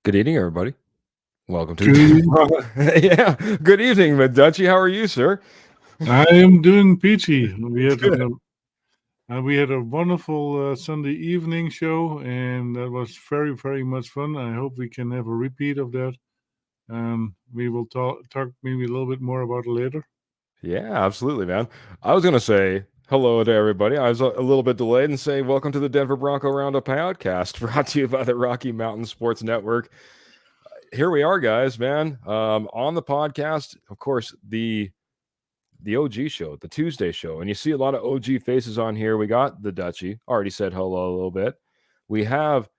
Good evening, everybody. Welcome to yeah. Good evening, Dutchie. How are you, sir? I am doing peachy. We had a wonderful Sunday evening show, and that was very, very much fun. I hope we can have a repeat of that. We will talk maybe a little bit more about it later. Yeah, absolutely, man. I was gonna say hello to everybody. I was a little bit delayed and say welcome to the Denver Bronco Roundup podcast, brought to you by the Rocky Mountain Sports Network. Here we are, guys, man. On the podcast, of course, the OG show, the Tuesday show, and you see a lot of OG faces on here. We got the Dutchie, already said hello a little bit. We have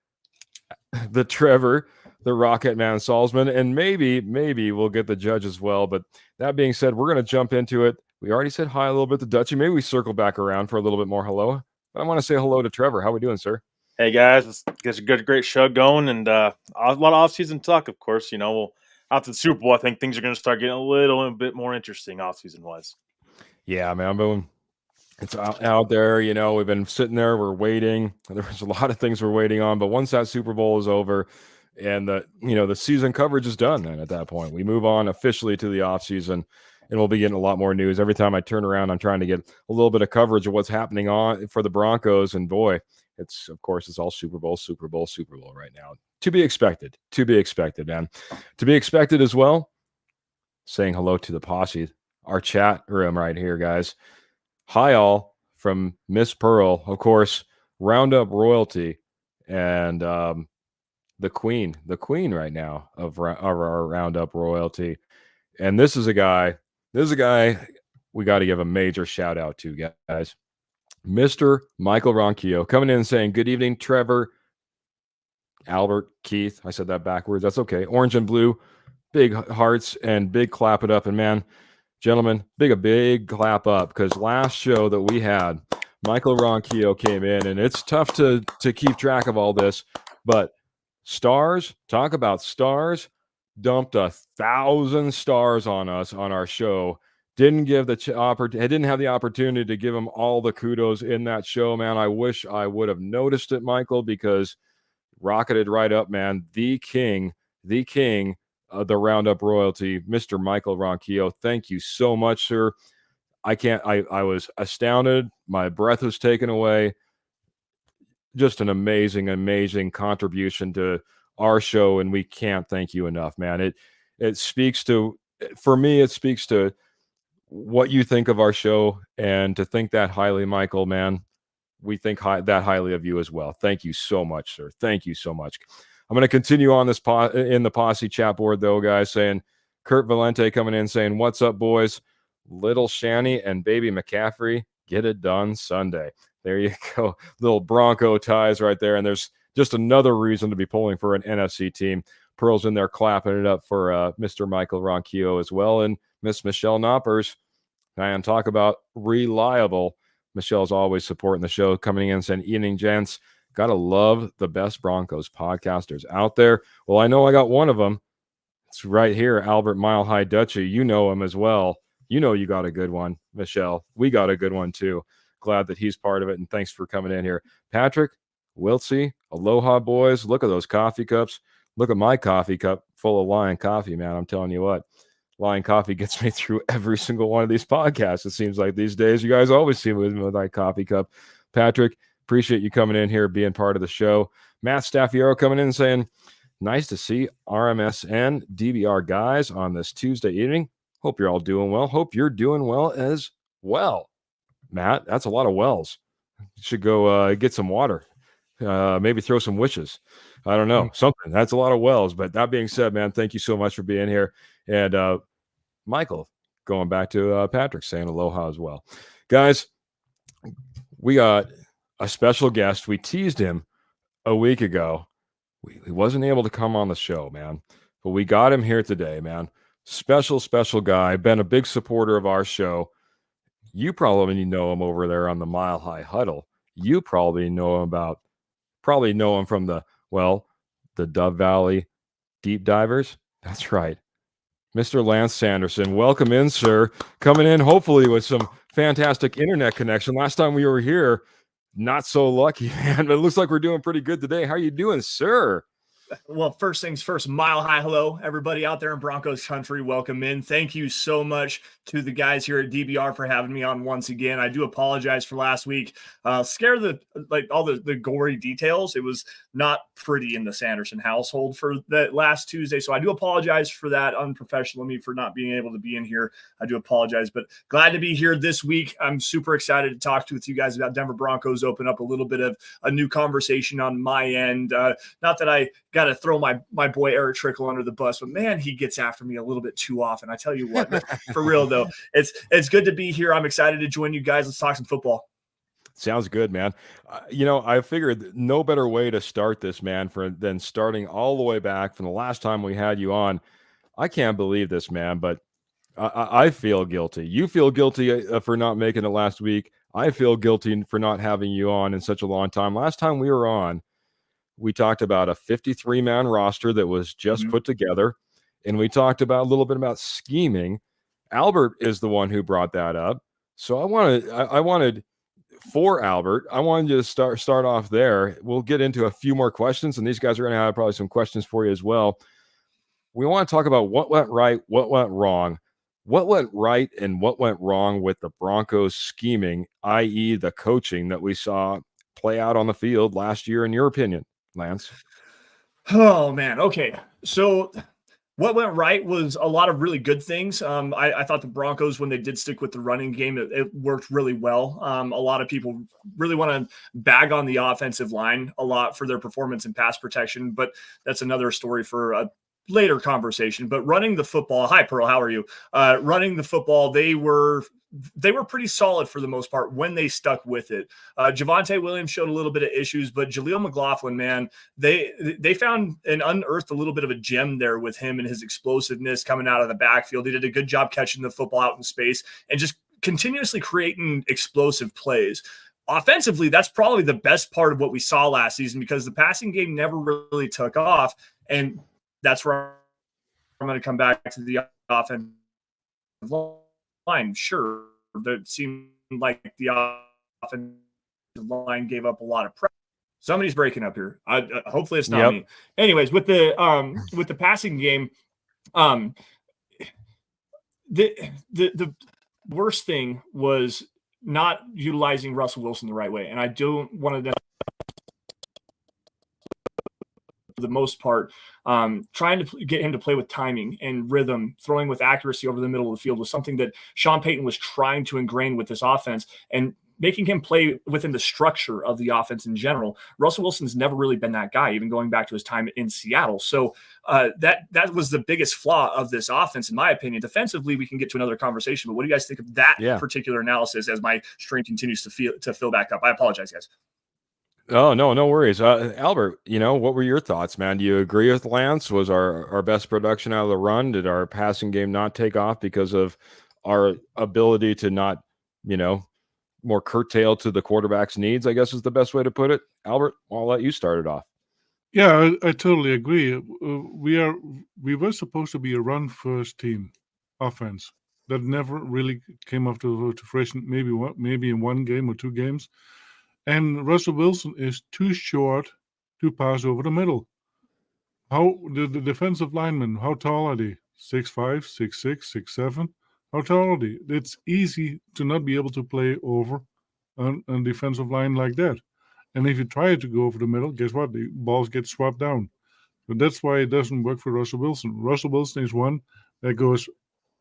the Trevor, the Rocket Man Salzman, and maybe we'll get the judge as well. But that being said, we're going to jump into it. We already said hi a little bit to Dutchie. Maybe we circle back around for a little bit more hello. But I want to say hello to Trevor. How we doing, sir? Hey guys, let's get a great show going, and a lot of off-season talk, of course. You know, after the Super Bowl, I think things are going to start getting a little bit more interesting off-season wise. Yeah, man, it's out there. You know, we've been sitting there, we're waiting. There was a lot of things we're waiting on, but once that Super Bowl is over, and the season coverage is done, then at that point we move on officially to the off-season. And we'll be getting a lot more news. Every time I turn around, I'm trying to get a little bit of coverage of what's happening on for the Broncos. And boy, it's all Super Bowl right now. To be expected, man. To be expected as well. Saying hello to the posse, our chat room right here, guys. Hi, all from Miss Pearl, of course, Roundup royalty, and the queen right now of our Roundup royalty. And this is a guy we got to give a major shout out to, guys. Mr. Michael Ronquillo coming in and saying, good evening, Trevor, Albert, Keith. I said that backwards. That's okay. Orange and blue, big hearts and big clap it up. And man, gentlemen, a big clap up, because last show that we had, Michael Ronquillo came in, and it's tough to keep track of all this, but stars, talk about stars, dumped 1,000 stars on us on our show. Didn't have the opportunity to give him all the kudos in that show, man. I wish I would have noticed it, Michael, because rocketed right up, man. The king of the Roundup royalty, Mr. Michael Ronquillo. Thank you so much, sir. I was astounded. My breath was taken away. Just an amazing contribution to our show, and we can't thank you enough, man. It speaks to what you think of our show, and to think that highly, Michael, man, we think that highly of you as well. Thank you so much, sir. Thank you so much. I'm going to continue on this in the posse chat board, though, guys, saying Kurt Valente coming in saying, what's up, boys? Little Shanny and baby McCaffrey, get it done Sunday. There you go. Little Bronco ties right there. And there's just another reason to be pulling for an NFC team. Pearl's in there clapping it up for Mr. Michael Ronquillo as well. And Miss Michelle Knoppers. And talk about reliable. Michelle's always supporting the show, coming in and saying, evening, gents. Gotta love the best Broncos podcasters out there. Well, I know I got one of them. It's right here, Albert Mile High Dutchie. You know him as well. You know you got a good one, Michelle. We got a good one, too. Glad that he's part of it, and thanks for coming in here. Patrick, Wiltsey, aloha, boys. Look at those coffee cups. Look at my coffee cup full of Lion coffee, man. I'm telling you what. Lion coffee gets me through every single one of these podcasts. It seems like these days you guys always see me with my coffee cup. Patrick, appreciate you coming in here, being part of the show. Matt Staffiero coming in and saying, Nice to see RMS and DBR guys on this Tuesday evening. Hope you're all doing well. Hope you're doing well as well. Matt, that's a lot of wells. You should go get some water. Maybe throw some wishes. I don't know. Something. That's a lot of wells. But that being said, man, thank you so much for being here. And Michael, going back to Patrick, saying aloha as well. Guys, we got a special guest. We teased him a week ago. He wasn't able to come on the show, man. But we got him here today, man. Special guy. Been a big supporter of our show. You probably know him over there on the Mile High Huddle. You probably know him from the Dove Valley Deep Divers. That's right. Mr. Lance Sanderson, welcome in, sir. Coming in hopefully with some fantastic internet connection. Last time we were here, not so lucky, man, but it looks like we're doing pretty good today. How are you doing, sir? Well, first things first, Mile High hello, everybody out there in Broncos country. Welcome in. Thank you so much to the guys here at DBR for having me on once again. I do apologize for last week. Scare all the gory details. It was not pretty in the Sanderson household for that last Tuesday. So I do apologize for that. Unprofessional of me for not being able to be in here. I do apologize, but glad to be here this week. I'm super excited to talk with you guys about Denver Broncos. Open up a little bit of a new conversation on my end. Not that I got to throw my boy Eric Trickle under the bus, but man, he gets after me a little bit too often. I tell you what, for real though, it's good to be here. I'm excited to join you guys. Let's talk some football. Sounds good, man. I figured no better way to start this, man, than starting all the way back from the last time we had you on. I can't believe this, man, but I feel guilty. You feel guilty for not making it last week. I feel guilty for not having you on in such a long time. Last time we were on, we talked about a 53-man roster that was just put together, and we talked about a little bit about scheming. Albert is the one who brought that up. So I wanted for Albert, I wanted you to start off there. We'll get into a few more questions, and these guys are going to have probably some questions for you as well. We want to talk about what went right, what went wrong. What went right and what went wrong with the Broncos scheming, i.e. the coaching that we saw play out on the field last year, in your opinion, Lance? Oh, man. Okay. So what went right was a lot of really good things. I thought the Broncos, when they did stick with the running game, it worked really well. A lot of people really want to bag on the offensive line a lot for their performance in pass protection, but that's another story for a later conversation. But running the football, hi Pearl, how are you? Running the football, they were pretty solid for the most part when they stuck with it. Javonte Williams showed a little bit of issues, but Jaleel McLaughlin, man, they found and unearthed a little bit of a gem there with him and his explosiveness coming out of the backfield. He did a good job catching the football out in space and just continuously creating explosive plays. Offensively, that's probably the best part of what we saw last season, because the passing game never really took off. And that's where I'm going to come back to the offensive line. Sure, that seemed like the offensive line gave up a lot of pressure. Somebody's breaking up here. Hopefully it's not me. Anyways, with the passing game, the worst thing was not utilizing Russell Wilson the right way, and I don't want to. For the most part, trying to get him to play with timing and rhythm, throwing with accuracy over the middle of the field was something that Sean Payton was trying to ingrain with this offense, and making him play within the structure of the offense in general. Russell Wilson's never really been that guy, even going back to his time in Seattle. So that was the biggest flaw of this offense, in my opinion. Defensively, we can get to another conversation, but what do you guys think of that particular analysis as my stream continues to fill back up? I apologize, guys. Oh, no worries. Albert, what were your thoughts, man? Do you agree with Lance? Was our best production out of the run? Did our passing game not take off because of our ability to not, more curtail to the quarterback's needs, I guess is the best way to put it? Albert, I'll let you start it off. Yeah, I totally agree. We were supposed to be a run-first team offense. That never really came up to fruition, maybe in one game or two games. And Russell Wilson is too short to pass over the middle. How the defensive linemen, how tall are they? 6'5", 6'6", 6'7"? How tall are they? It's easy to not be able to play over a defensive line like that. And if you try to go over the middle, guess what? The balls get swapped down. But that's why it doesn't work for Russell Wilson. Russell Wilson is one that goes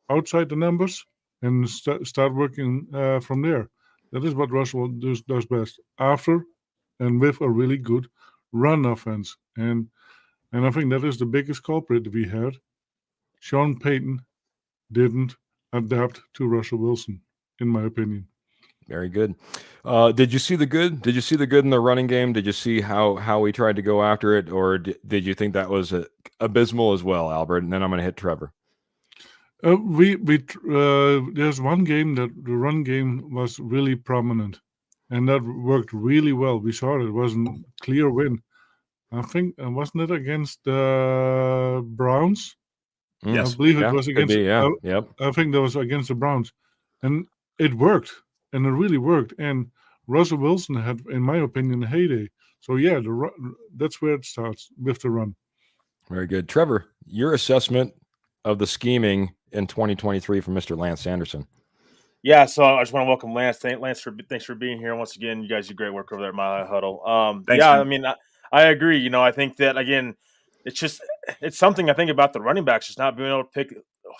outside the numbers and start working from there. That is what Russell does best. After and with a really good run offense. And I think that is the biggest culprit we had. Sean Payton didn't adapt to Russell Wilson, in my opinion. Very good. Did you see the good? Did you see the good in the running game? Did you see how he tried to go after it, or did you think that was abysmal as well, Albert? And then I'm going to hit Trevor. There's one game that the run game was really prominent, and that worked really well. We saw it. It was a clear win. I think wasn't it against the Browns? Yes. I believe it was against. Yep. I think that was against the Browns, and it worked, and it really worked. And Russell Wilson had, in my opinion, a heyday. So yeah, that's where it starts with the run. Very good, Trevor. Your assessment of the scheming in 2023 from Mr. Lance Anderson. Yeah, so I just want to welcome Lance. Thanks for being here once again. You guys do great work over there at Mile High Huddle. Thanks, yeah, man. I mean, I agree. You know, I think that again, it's something I think about the running backs just not being able to pick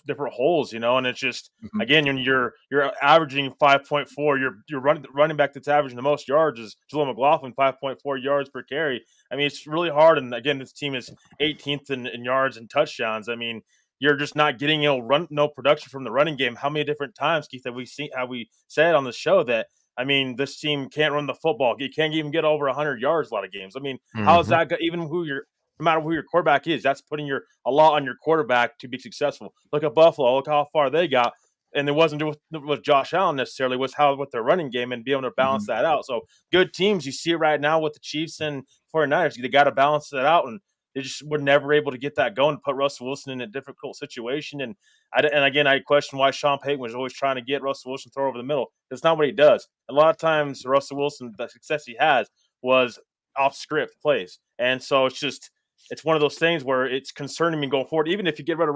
different holes. You know, and it's just again when you're averaging 5.4, you're running back that's averaging the most yards is Jaleel McLaughlin, 5.4 yards per carry. I mean, it's really hard. And again, this team is 18th in yards and touchdowns. I mean, you're just not getting no production from the running game. How many different times, Keith, have we seen? How we said on the show that I mean, this team can't run the football. You can't even get over 100 yards a lot of games. I mean, how is that? Even no matter who your quarterback is, that's putting a lot on your quarterback to be successful. Look at Buffalo. Look how far they got. And it wasn't with Josh Allen necessarily, was how with their running game and be able to balance that out. So good teams, you see it right now with the Chiefs and 49ers. They got to balance that out, and they just were never able to get that going, put Russell Wilson in a difficult situation. And again, I question why Sean Payton was always trying to get Russell Wilson to throw over the middle. That's not what he does. A lot of times, Russell Wilson, the success he has was off script plays. And so it's one of those things where it's concerning me going forward. Even if you get rid of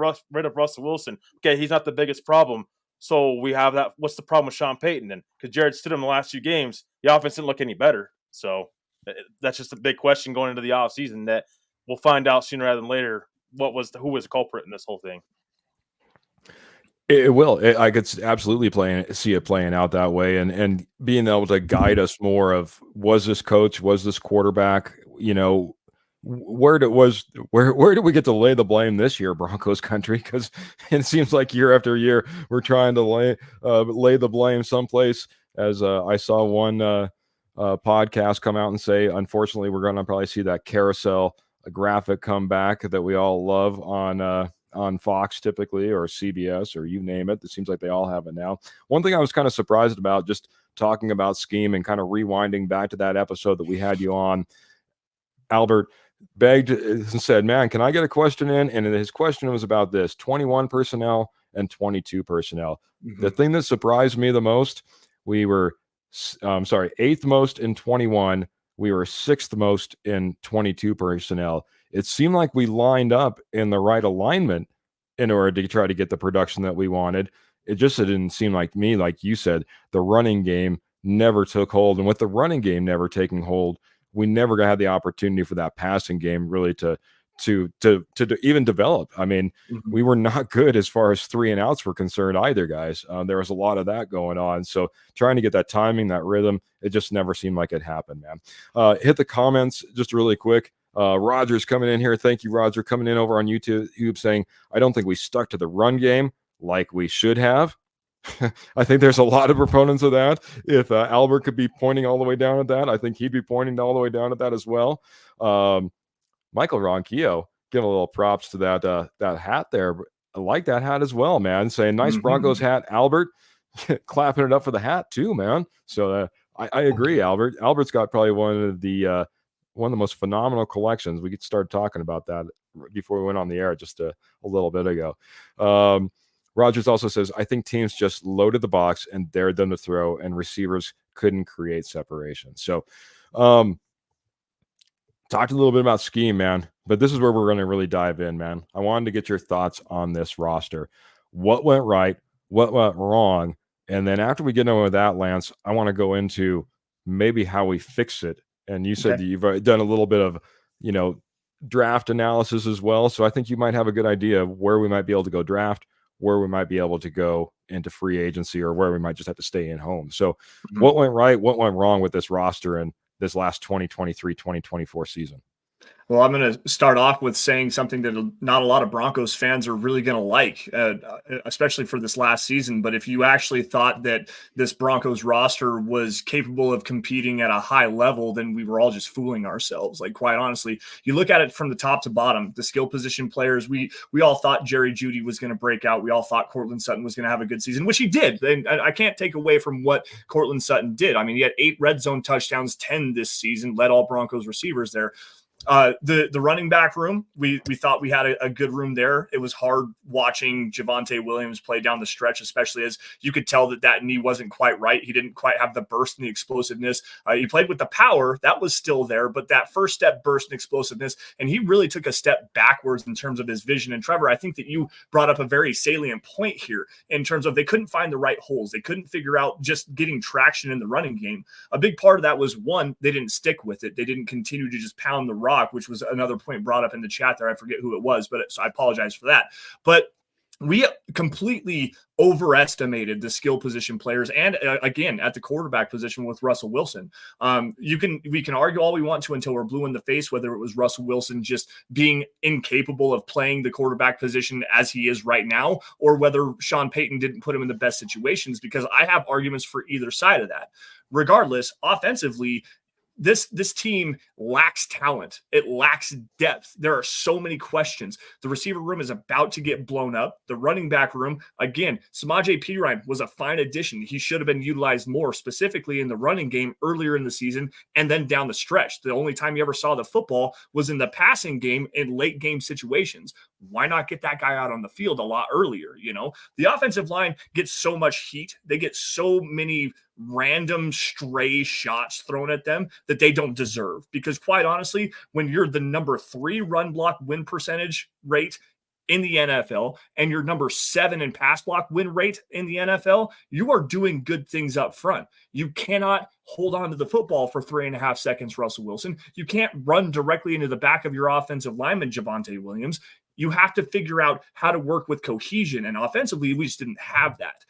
Russell Wilson, okay, he's not the biggest problem. So we have that. What's the problem with Sean Payton then? Because Jared Stidham in the last few games, the offense didn't look any better. So that's just a big question going into the offseason that we'll find out sooner rather than later who was the culprit in this whole thing. It will. I could absolutely see it playing out that way, and being able to guide us more of was this coach, was this quarterback, you know, where did we get to lay the blame this year, Broncos country? Because it seems like year after year we're trying to lay the blame someplace. As I saw one podcast come out and say, unfortunately, we're going to probably see that carousel graphic come back that we all love on Fox typically, or CBS, or you name it. It seems like they all have it now. One thing I was kind of surprised about, just talking about scheme and kind of rewinding back to that episode that we had you on, Albert begged and said, man, can I get a question in? And his question was about this: 21 personnel and 22 personnel. The thing that surprised me the most, we were eighth most in 21. We were sixth most in 22 personnel. It seemed like we lined up in the right alignment in order to try to get the production that we wanted. It didn't seem like me, like you said, the running game never took hold. And with the running game never taking hold, we never had the opportunity for that passing game really to even develop. I mean, we were not good as far as 3 and outs were concerned either, guys. There was a lot of that going on. So trying to get that timing, that rhythm, it just never seemed like it happened, man. Hit the comments just really quick. Roger's coming in here. Thank you, Roger, coming in over on YouTube saying, I don't think we stuck to the run game like we should have. I think there's a lot of proponents of that. If Albert could be pointing all the way down at that, I think he'd be pointing all the way down at that as well. Michael Ronquillo, give a little props to that hat there. I like that hat as well, man. Saying nice Broncos hat, Albert. Clapping it up for the hat too, man. So I agree, Albert. Albert's got probably one of the most phenomenal collections. We could start talking about that before we went on the air just a little bit ago. Rogers also says, I think teams just loaded the box and dared them to throw, and receivers couldn't create separation. So talked a little bit about scheme, man, but this is where we're going to really dive in, man. I wanted to get your thoughts on this roster. What went right? What went wrong? And then after we get on with that, Lance, I want to go into maybe how we fix it. And you said that you've done a little bit of, draft analysis as well. So I think you might have a good idea of where we might be able to go draft, where we might be able to go into free agency, or where we might just have to stay in home. So what went right, what went wrong with this roster in this last 2023-2024 season? Well, I'm going to start off with saying something that not a lot of Broncos fans are really going to like, especially for this last season. But if you actually thought that this Broncos roster was capable of competing at a high level, then we were all just fooling ourselves. Like, quite honestly, you look at it from the top to bottom, the skill position players, we all thought Jerry Jeudy was going to break out. We all thought Courtland Sutton was going to have a good season, which he did. And I can't take away from what Courtland Sutton did. I mean, he had 8 red zone touchdowns, 10 this season, led all Broncos receivers there. The running back room, we thought we had a good room there. It was hard watching Javonte Williams play down the stretch, especially as you could tell that knee wasn't quite right. He didn't quite have the burst and the explosiveness. He played with the power that was still there, but that first step burst and explosiveness, and he really took a step backwards in terms of his vision. And Trevor, I think that you brought up a very salient point here in terms of they couldn't find the right holes. They couldn't figure out just getting traction in the running game. A big part of that was, one, they didn't stick with it. They didn't continue to just pound the rock, which was another point brought up in the chat there. I forget who it was, but so I apologize for that. But we completely overestimated the skill position players, and again at the quarterback position with Russell Wilson. We can argue all we want to until we're blue in the face whether it was Russell Wilson just being incapable of playing the quarterback position as he is right now, or whether Sean Payton didn't put him in the best situations, because I have arguments for either side of that. Regardless, offensively, this team lacks talent. It lacks depth. There are so many questions. The receiver room is about to get blown up. The running back room, again, Samaje Perine was a fine addition. He should have been utilized more, specifically in the running game earlier in the season and then down the stretch. The only time you ever saw the football was in the passing game in late game situations. Why not get that guy out on the field a lot earlier? You know, the offensive line gets so much heat. They get so many random stray shots thrown at them that they don't deserve. Because quite honestly, when you're the number 3 run block win percentage rate in the NFL and you're number 7 in pass block win rate in the NFL, you are doing good things up front. You cannot hold on to the football for 3.5 seconds, Russell Wilson. You can't run directly into the back of your offensive lineman, Javonte Williams. You have to figure out how to work with cohesion. And offensively, we just didn't have that.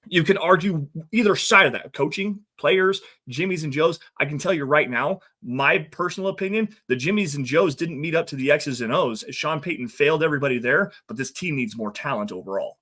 You can argue either side of that, coaching, players, Jimmys and Joes. I can tell you right now, my personal opinion, the Jimmys and Joes didn't meet up to the X's and O's. Sean Payton failed everybody there, but this team needs more talent overall.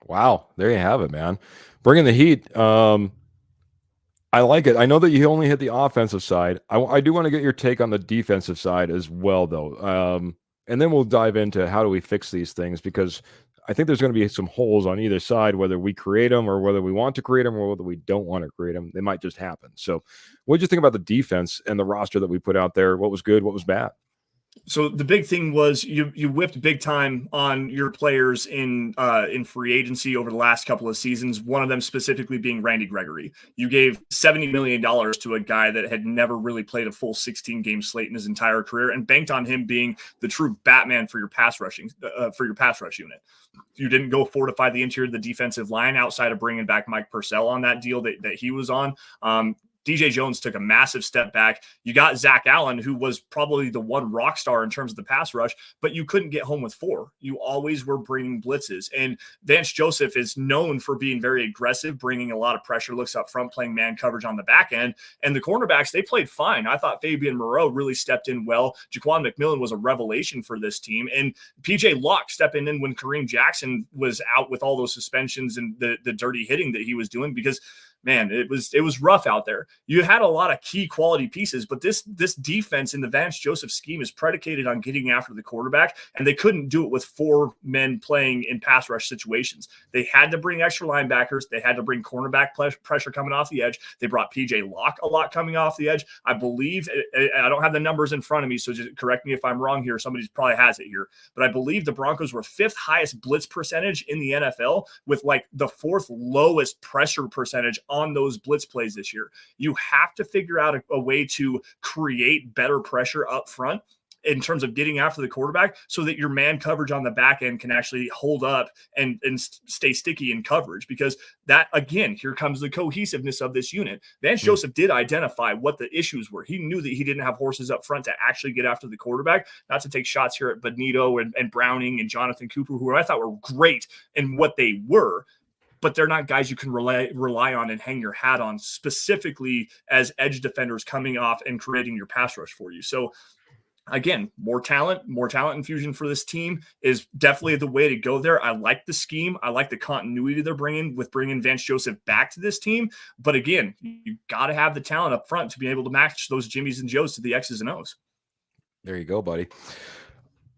Wow, there you have it, man. Bringing the heat. I like it. I know that you only hit the offensive side. I do want to get your take on the defensive side as well, though. And then we'll dive into how do we fix these things, because I think there's going to be some holes on either side, whether we create them or whether we want to create them or whether we don't want to create them. They might just happen. So what did you think about the defense and the roster that we put out there? What was good? What was bad? So the big thing was you whiffed big time on your players in free agency over the last couple of seasons, one of them specifically being Randy Gregory. You gave $70 million to a guy that had never really played a full 16-game slate in his entire career and banked on him being the true Batman for your pass rush unit. You didn't go fortify the interior of the defensive line outside of bringing back Mike Purcell on that deal that he was on. DJ Jones took a massive step back. You got Zach Allen, who was probably the one rock star in terms of the pass rush, but you couldn't get home with 4. You always were bringing blitzes. And Vance Joseph is known for being very aggressive, bringing a lot of pressure looks up front, playing man coverage on the back end. And the cornerbacks, they played fine. I thought Fabian Moreau really stepped in well. Jaquan McMillan was a revelation for this team. And PJ Locke stepping in when Kareem Jackson was out with all those suspensions and the dirty hitting that he was doing, because man, it was rough out there. You had a lot of key quality pieces, but this defense in the Vance Joseph scheme is predicated on getting after the quarterback, and they couldn't do it with 4 men playing in pass rush situations. They had to bring extra linebackers. They had to bring cornerback pressure coming off the edge. They brought PJ Locke a lot coming off the edge. I believe, I don't have the numbers in front of me, so just correct me if I'm wrong here. Somebody probably has it here, but I believe the Broncos were 5th highest blitz percentage in the NFL with like the 4th lowest pressure percentage on those blitz plays this year. You have to figure out a way to create better pressure up front. in terms of getting after the quarterback so that your man coverage on the back end can actually hold up and stay sticky in coverage. Because that, again, here comes the cohesiveness of this unit. Vance Joseph did identify what the issues were. He knew that he didn't have horses up front to actually get after the quarterback, not to take shots here at Benito and Browning and Jonathan Cooper, who I thought were great in what they were, but they're not guys you can rely on and hang your hat on specifically as edge defenders coming off and creating your pass rush for you. So again, more talent infusion for this team is definitely the way to go there. I like the scheme. I like the continuity they're bringing Vance Joseph back to this team. But again, you got to have the talent up front to be able to match those Jimmies and Joes to the X's and O's. There you go, buddy.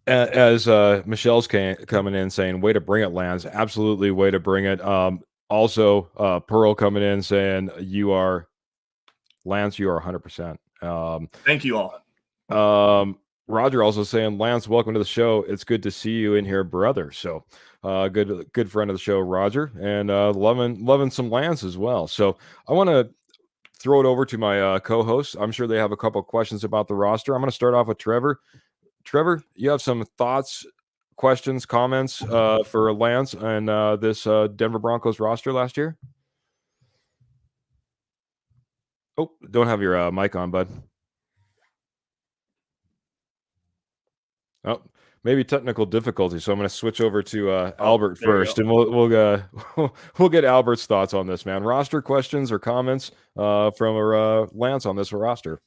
As Michelle's coming in saying, way to bring it, Lance. Absolutely, way to bring it. Also, Pearl coming in saying, Lance, you are 100%. Thank you all. Roger also saying, Lance, welcome to the show. It's good to see you in here, brother. So good friend of the show, Roger, and loving some Lance as well. So I want to throw it over to my co-hosts. I'm sure they have a couple of questions about the roster. I'm going to start off with Trevor. Trevor, you have some thoughts, questions, comments for Lance and this Denver Broncos roster last year? Oh, don't have your mic on, bud. Oh, maybe technical difficulty. So I'm going to switch over to Albert first, and we'll get Albert's thoughts on this, man. Roster questions or comments from Lance on this roster.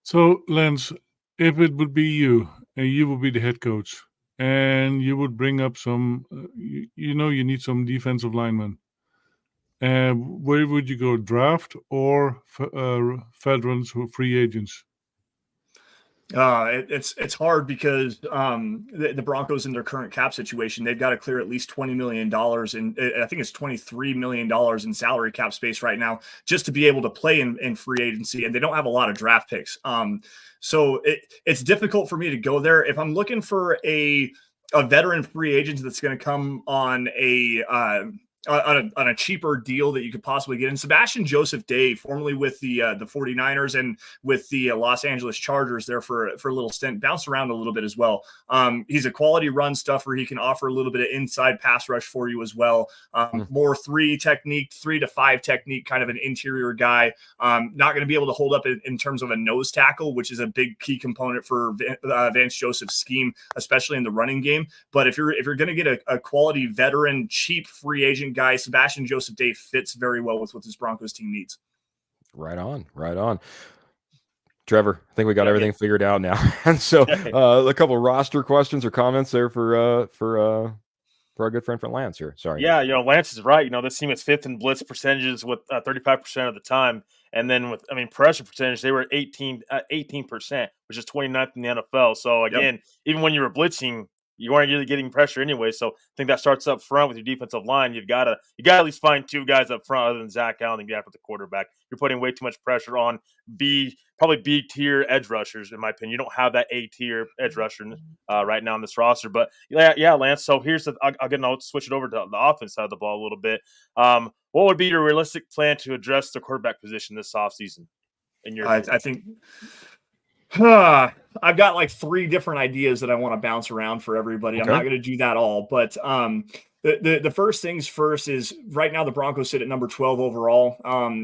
So, Lance, if it would be you, and you would be the head coach, and you would bring up some, you need some defensive linemen, where would you go, draft or veterans who are free agents? It's hard because the Broncos in their current cap situation, they've got to clear at least $20 million, and I think it's $23 million in salary cap space right now just to be able to play in free agency, and they don't have a lot of draft picks. So it's difficult for me to go there. If I'm looking for a veteran free agent that's going to come on on a cheaper deal that you could possibly get in, Sebastian Joseph Day, formerly with the 49ers and with the Los Angeles Chargers there for a little stint, bounced around a little bit as well. He's a quality run stuffer. He can offer a little bit of inside pass rush for you as well. More 3 to 5 technique, kind of an interior guy. Not going to be able to hold up in terms of a nose tackle, which is a big key component for Vance Joseph's scheme, especially in the running game. But if you're going to get a quality veteran, cheap free agent guy, Sebastian Joseph Day fits very well with what this Broncos team needs. Right on. Trevor, I think we got everything figured out now. And so a couple roster questions or comments there for our good friend from Lance here. Sorry. Yeah, Lance is right. This team is 5th in blitz percentages with 35% of the time. And then pressure percentage, they were at 18%, which is 29th in the NFL. So again, even when you were blitzing, you weren't really getting pressure anyway. So I think that starts up front with your defensive line. You got to at least find 2 guys up front other than Zach Allen and get after the quarterback. You're putting way too much pressure on probably B-tier edge rushers, in my opinion. You don't have that A-tier edge rusher right now on this roster. But yeah, Lance. So here's I'll switch it over to the offense side of the ball a little bit. What would be your realistic plan to address the quarterback position this offseason? I think I've got like 3 different ideas that I want to bounce around for everybody. Okay. I'm not going to do that all, but the first things first is right now the Broncos sit at number 12 overall.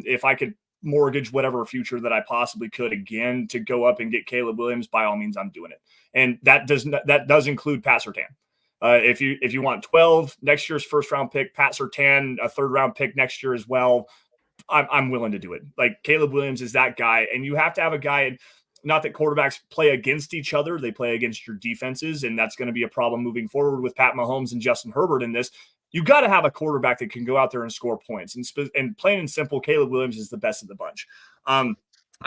If I could mortgage whatever future that I possibly could again to go up and get Caleb Williams, by all means, I'm doing it. And that does include Pat Surtain. If you want 12, next year's first round pick, Pat Surtain, a 3rd round pick next year as well, I'm willing to do it. Like Caleb Williams is that guy, and you have to have a guy. Not that quarterbacks play against each other, they play against your defenses, and that's going to be a problem moving forward with Pat Mahomes and Justin Herbert in this. You got to have a quarterback that can go out there and score points. And plain and simple, Caleb Williams is the best of the bunch. I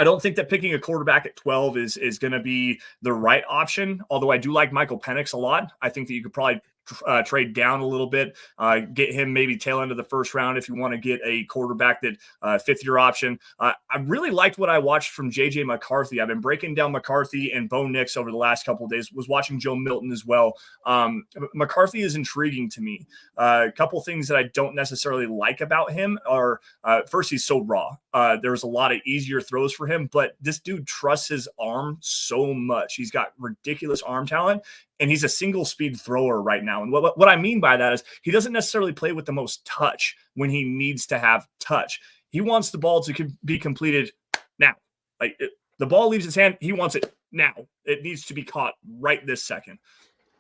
don't think that picking a quarterback at 12 is going to be the right option, although I do like Michael Penix a lot. I think that you could probably trade down a little bit, get him maybe tail end of the first round if you want to get a quarterback that fifth-year option. I really liked what I watched from J.J. McCarthy. I've been breaking down McCarthy and Bo Nix over the last couple of days. Was watching Joe Milton as well. McCarthy is intriguing to me. A couple things that I don't necessarily like about him are, first, he's so raw. There's a lot of easier throws for him, but this dude trusts his arm so much. He's got ridiculous arm talent, and he's a single speed thrower right now. And what I mean by that is he doesn't necessarily play with the most touch when he needs to have touch. He wants the ball to be completed now. Like the ball leaves his hand, he wants it now. It needs to be caught right this second.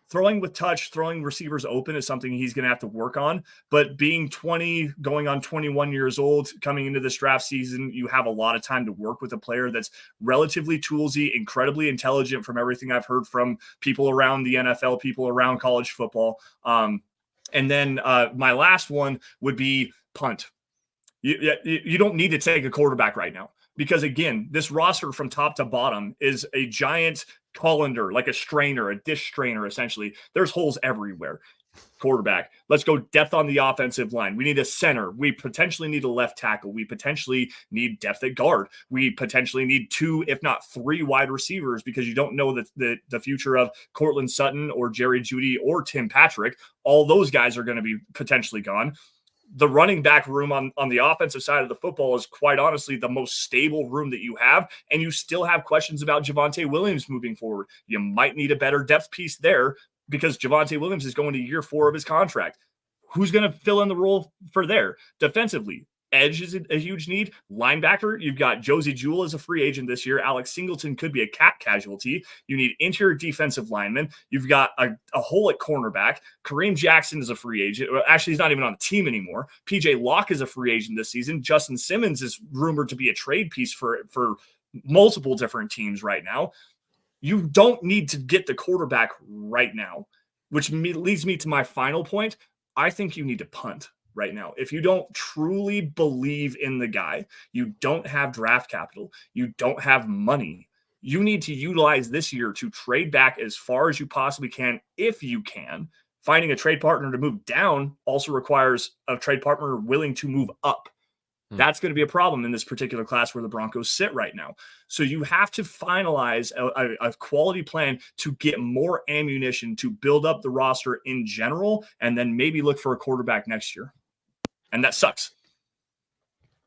Throwing with touch, throwing receivers open is something he's going to have to work on. But being 20, going on 21 years old, coming into this draft season, you have a lot of time to work with a player that's relatively toolsy, incredibly intelligent from everything I've heard from people around the NFL, people around college football. And then my last one would be punt. You don't need to take a quarterback right now. Because, again, this roster from top to bottom is a giant colander, like a strainer, a dish strainer, essentially. There's holes everywhere. Quarterback. Let's go depth on the offensive line. We need a center. We potentially need a left tackle. We potentially need depth at guard. We potentially need 2, if not 3 wide receivers because you don't know the future of Cortland Sutton or Jerry Jeudy or Tim Patrick. All those guys are going to be potentially gone. The running back room on the offensive side of the football is quite honestly the most stable room that you have, and you still have questions about Javonte Williams moving forward. You might need a better depth piece there because Javonte Williams is going to year 4 of his contract. Who's going to fill in the role for there? Defensively, edge is a huge need. Linebacker, you've got Josie Jewell as a free agent this year. Alex Singleton could be a cap casualty. You need interior defensive linemen. You've got a hole at cornerback. Kareem Jackson is a free agent. Actually, he's not even on the team anymore. PJ Locke is a free agent this season. Justin Simmons is rumored to be a trade piece for multiple different teams right now. You don't need to get the quarterback right now, which leads me to my final point. I think you need to punt right now. If you don't truly believe in the guy, you don't have draft capital, you don't have money, you need to utilize this year to trade back as far as you possibly can, if you can. Finding a trade partner to move down also requires a trade partner willing to move up. That's going to be a problem in this particular class where the Broncos sit right now. So you have to finalize a quality plan to get more ammunition to build up the roster in general, and then maybe look for a quarterback next year. And that sucks.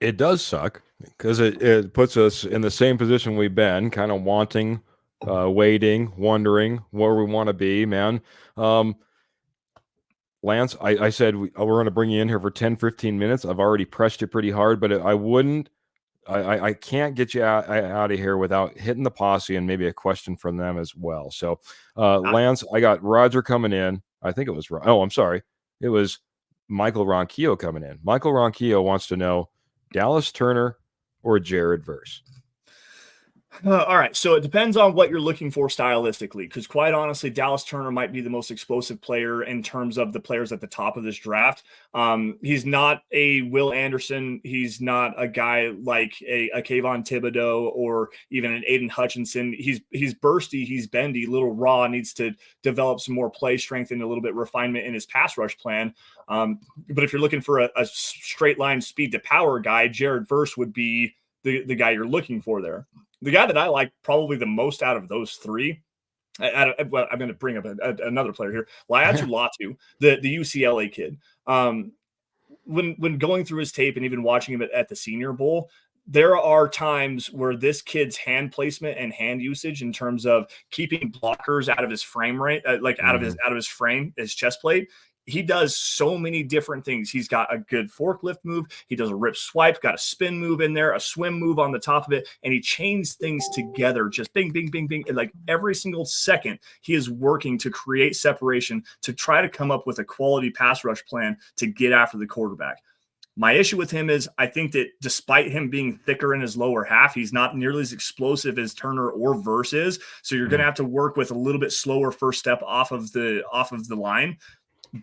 It does suck because it puts us in the same position we've been, kind of wanting, waiting, wondering where we want to be, man. Lance, I said we're going to bring you in here for 10, 15 minutes. I've already pressed you pretty hard, but I can't get you out of here without hitting the posse and maybe a question from them as well. So, Lance, I got Roger coming in. I think it was, I'm sorry. It was Michael Ronquillo coming in. Michael Ronquillo wants to know Dallas Turner or Jared Verse. All right, so it depends on what you're looking for stylistically, because quite honestly, Dallas Turner might be the most explosive player in terms of the players at the top of this draft. He's not a Will Anderson. He's not a guy like a Kayvon Thibodeau or even an Aiden Hutchinson. He's bursty, he's bendy, a little raw, needs to develop some more play strength and a little bit refinement in his pass rush plan. But if you're looking for a straight line speed to power guy, Jared Verse would be the guy you're looking for there. The guy that I like probably the most out of those three, I'm going to bring up another player here, Laiatu Latu, the UCLA kid. When going through his tape and even watching him at the Senior Bowl, there are times where this kid's hand placement and hand usage in terms of keeping blockers out of his frame rate, out of his frame, his chest plate. He does so many different things. He's got a good forklift move. He does a rip swipe, got a spin move in there, a swim move on the top of it, and he chains things together. Just bing, bing, bing, bing. And like every single second, he is working to create separation to try to come up with a quality pass rush plan to get after the quarterback. My issue with him is I think that despite him being thicker in his lower half, he's not nearly as explosive as Turner or Verse is. So you're going to have to work with a little bit slower first step off of the line.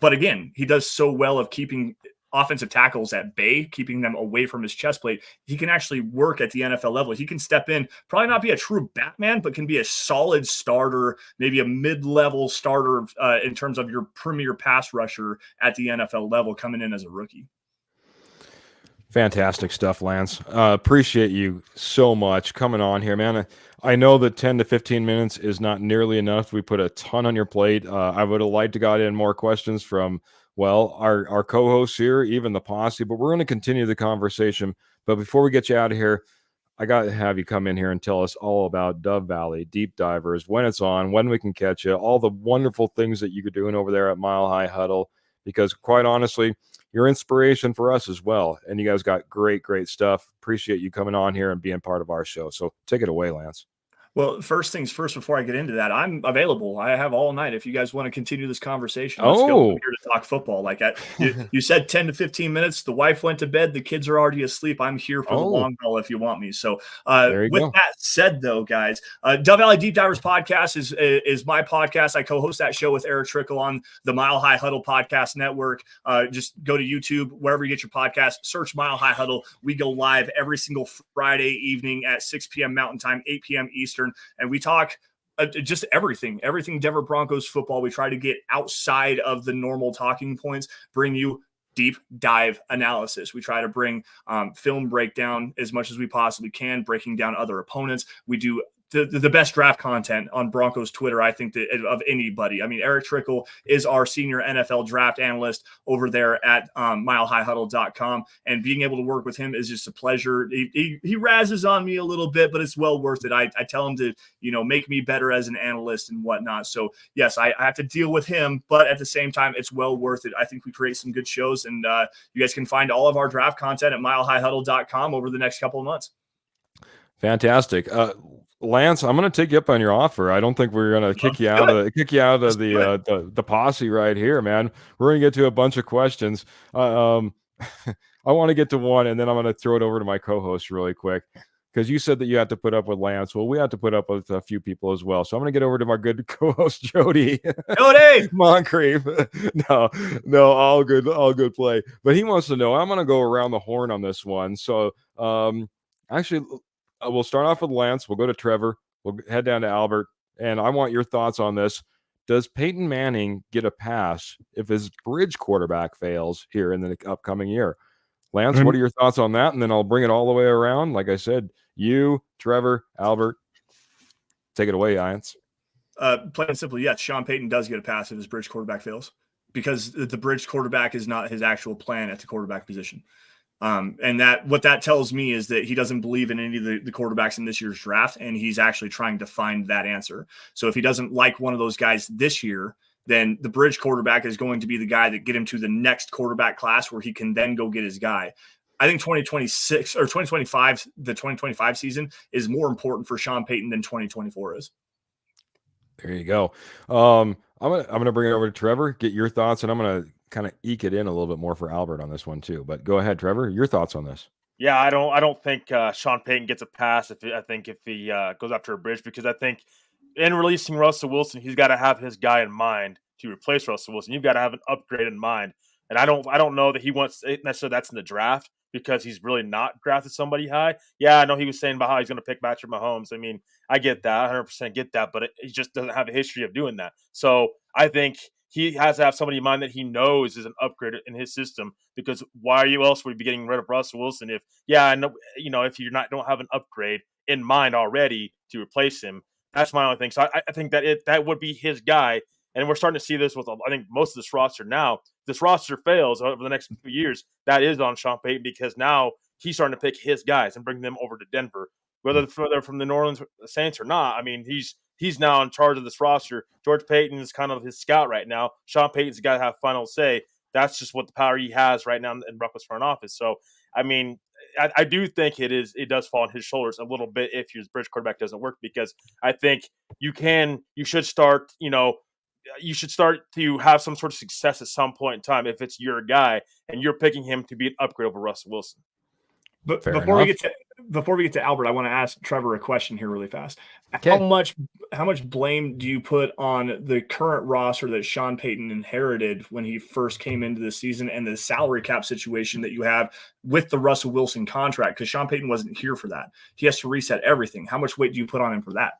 But again, he does so well of keeping offensive tackles at bay, keeping them away from his chest plate, he can actually work at the NFL level. He can step in, probably not be a true Batman, but can be a solid starter, maybe a mid-level starter in terms of your premier pass rusher at the NFL level coming in as a rookie. Fantastic stuff, Lance. Appreciate you so much coming on here, man. I know that 10 to 15 minutes is not nearly enough. We put a ton on your plate. I would have liked to got in more questions from, well, our co-hosts here, even the posse, but we're going to continue the conversation. But before we get you out of here, I got to have you come in here and tell us all about Dove Valley Deep Divers, when it's on, when we can catch you, all the wonderful things that you're doing over there at Mile High Huddle, because quite honestly, you're inspiration for us as well. And you guys got great stuff. Appreciate you coming on here and being part of our show. So take it away, Lance. Well, first things first, before I get into that, I'm available. I have all night. If you guys want to continue this conversation, let's go. I'm here to talk football. Like you said, 10 to 15 minutes. The wife went to bed. The kids are already asleep. I'm here for the long haul if you want me. So with that said, though, guys, Dove Valley Deep Divers podcast is my podcast. I co-host that show with Eric Trickle on the Mile High Huddle podcast network. Just go to YouTube, wherever you get your podcast, search Mile High Huddle. We go live every single Friday evening at 6 p.m. Mountain Time, 8 p.m. Eastern. And we talk just everything Denver Broncos football. We try to get outside of the normal talking points, bring you deep dive analysis. We try to bring film breakdown as much as we possibly can, breaking down other opponents. We do the best draft content on Broncos Twitter, I think, of anybody. I mean, Eric Trickle is our senior NFL draft analyst over there at milehighhuddle.com, and being able to work with him is just a pleasure. He razzes on me a little bit, but it's well worth it. I tell him to, make me better as an analyst and whatnot. So yes, I have to deal with him, but at the same time, it's well worth it. I think we create some good shows, and you guys can find all of our draft content at milehighhuddle.com over the next couple of months. Fantastic. Lance, I'm going to take you up on your offer. I don't think we're going to kick you out of the posse right here, man. We're going to get to a bunch of questions. I want to get to one, and then I'm going to throw it over to my co-host really quick, because you said that you had to put up with Lance. Well, we had to put up with a few people as well. So I'm going to get over to my good co-host, Jody. Jody! Moncrief. No, all good play. But he wants to know, I'm going to go around the horn on this one. So actually, we'll start off with Lance. We'll go to Trevor. We'll head down to Albert. And I want your thoughts on this. Does Peyton Manning get a pass if his bridge quarterback fails here in the upcoming year? Lance, what are your thoughts on that? And then I'll bring it all the way around. Like I said, you, Trevor, Albert. Take it away, Lance. Plain and simple, yes, Sean Payton does get a pass if his bridge quarterback fails, because the bridge quarterback is not his actual plan at the quarterback position. And what that tells me is that he doesn't believe in any of the quarterbacks in this year's draft, and he's actually trying to find that answer. So if he doesn't like one of those guys this year, then the bridge quarterback is going to be the guy that get him to the next quarterback class where he can then go get his guy. I think 2026 or 2025, the 2025 season is more important for Sean Payton than 2024 is. There you go. I'm gonna bring it over to Trevor, get your thoughts, and I'm gonna kind of eke it in a little bit more for Albert on this one too. But go ahead, Trevor. Your thoughts on this? Yeah, I don't think Sean Payton gets a pass if he goes after a bridge, because I think in releasing Russell Wilson, he's got to have his guy in mind to replace Russell Wilson. You've got to have an upgrade in mind, and I don't know that he wants necessarily that's in the draft, because he's really not drafted somebody high. Yeah, I know he was saying about how he's going to pick Patrick Mahomes. I mean, I get that, 100% get that, but he just doesn't have a history of doing that. So I think he has to have somebody in mind that he knows is an upgrade in his system, because why else would he be getting rid of Russell Wilson if if you don't have an upgrade in mind already to replace him? That's my only thing. So I think that would be his guy. And we're starting to see this with, I think, most of this roster now. If this roster fails over the next few years, that is on Sean Payton, because now he's starting to pick his guys and bring them over to Denver, whether they're from the New Orleans Saints or not. I mean, he's now in charge of this roster. George Payton is kind of his scout right now. Sean Payton's got to have final say. That's just what the power he has right now in Broncos front office. So, I mean, I do think it does fall on his shoulders a little bit if your bridge quarterback doesn't work, because I think you should start to have some sort of success at some point in time if it's your guy and you're picking him to be an upgrade over Russell Wilson. But before we get to before we get to Albert, I want to ask Trevor a question here really fast. Okay. How much blame do you put on the current roster that Sean Payton inherited when he first came into the season and the salary cap situation that you have with the Russell Wilson contract? Because Sean Payton wasn't here for that. He has to reset everything. How much weight do you put on him for that?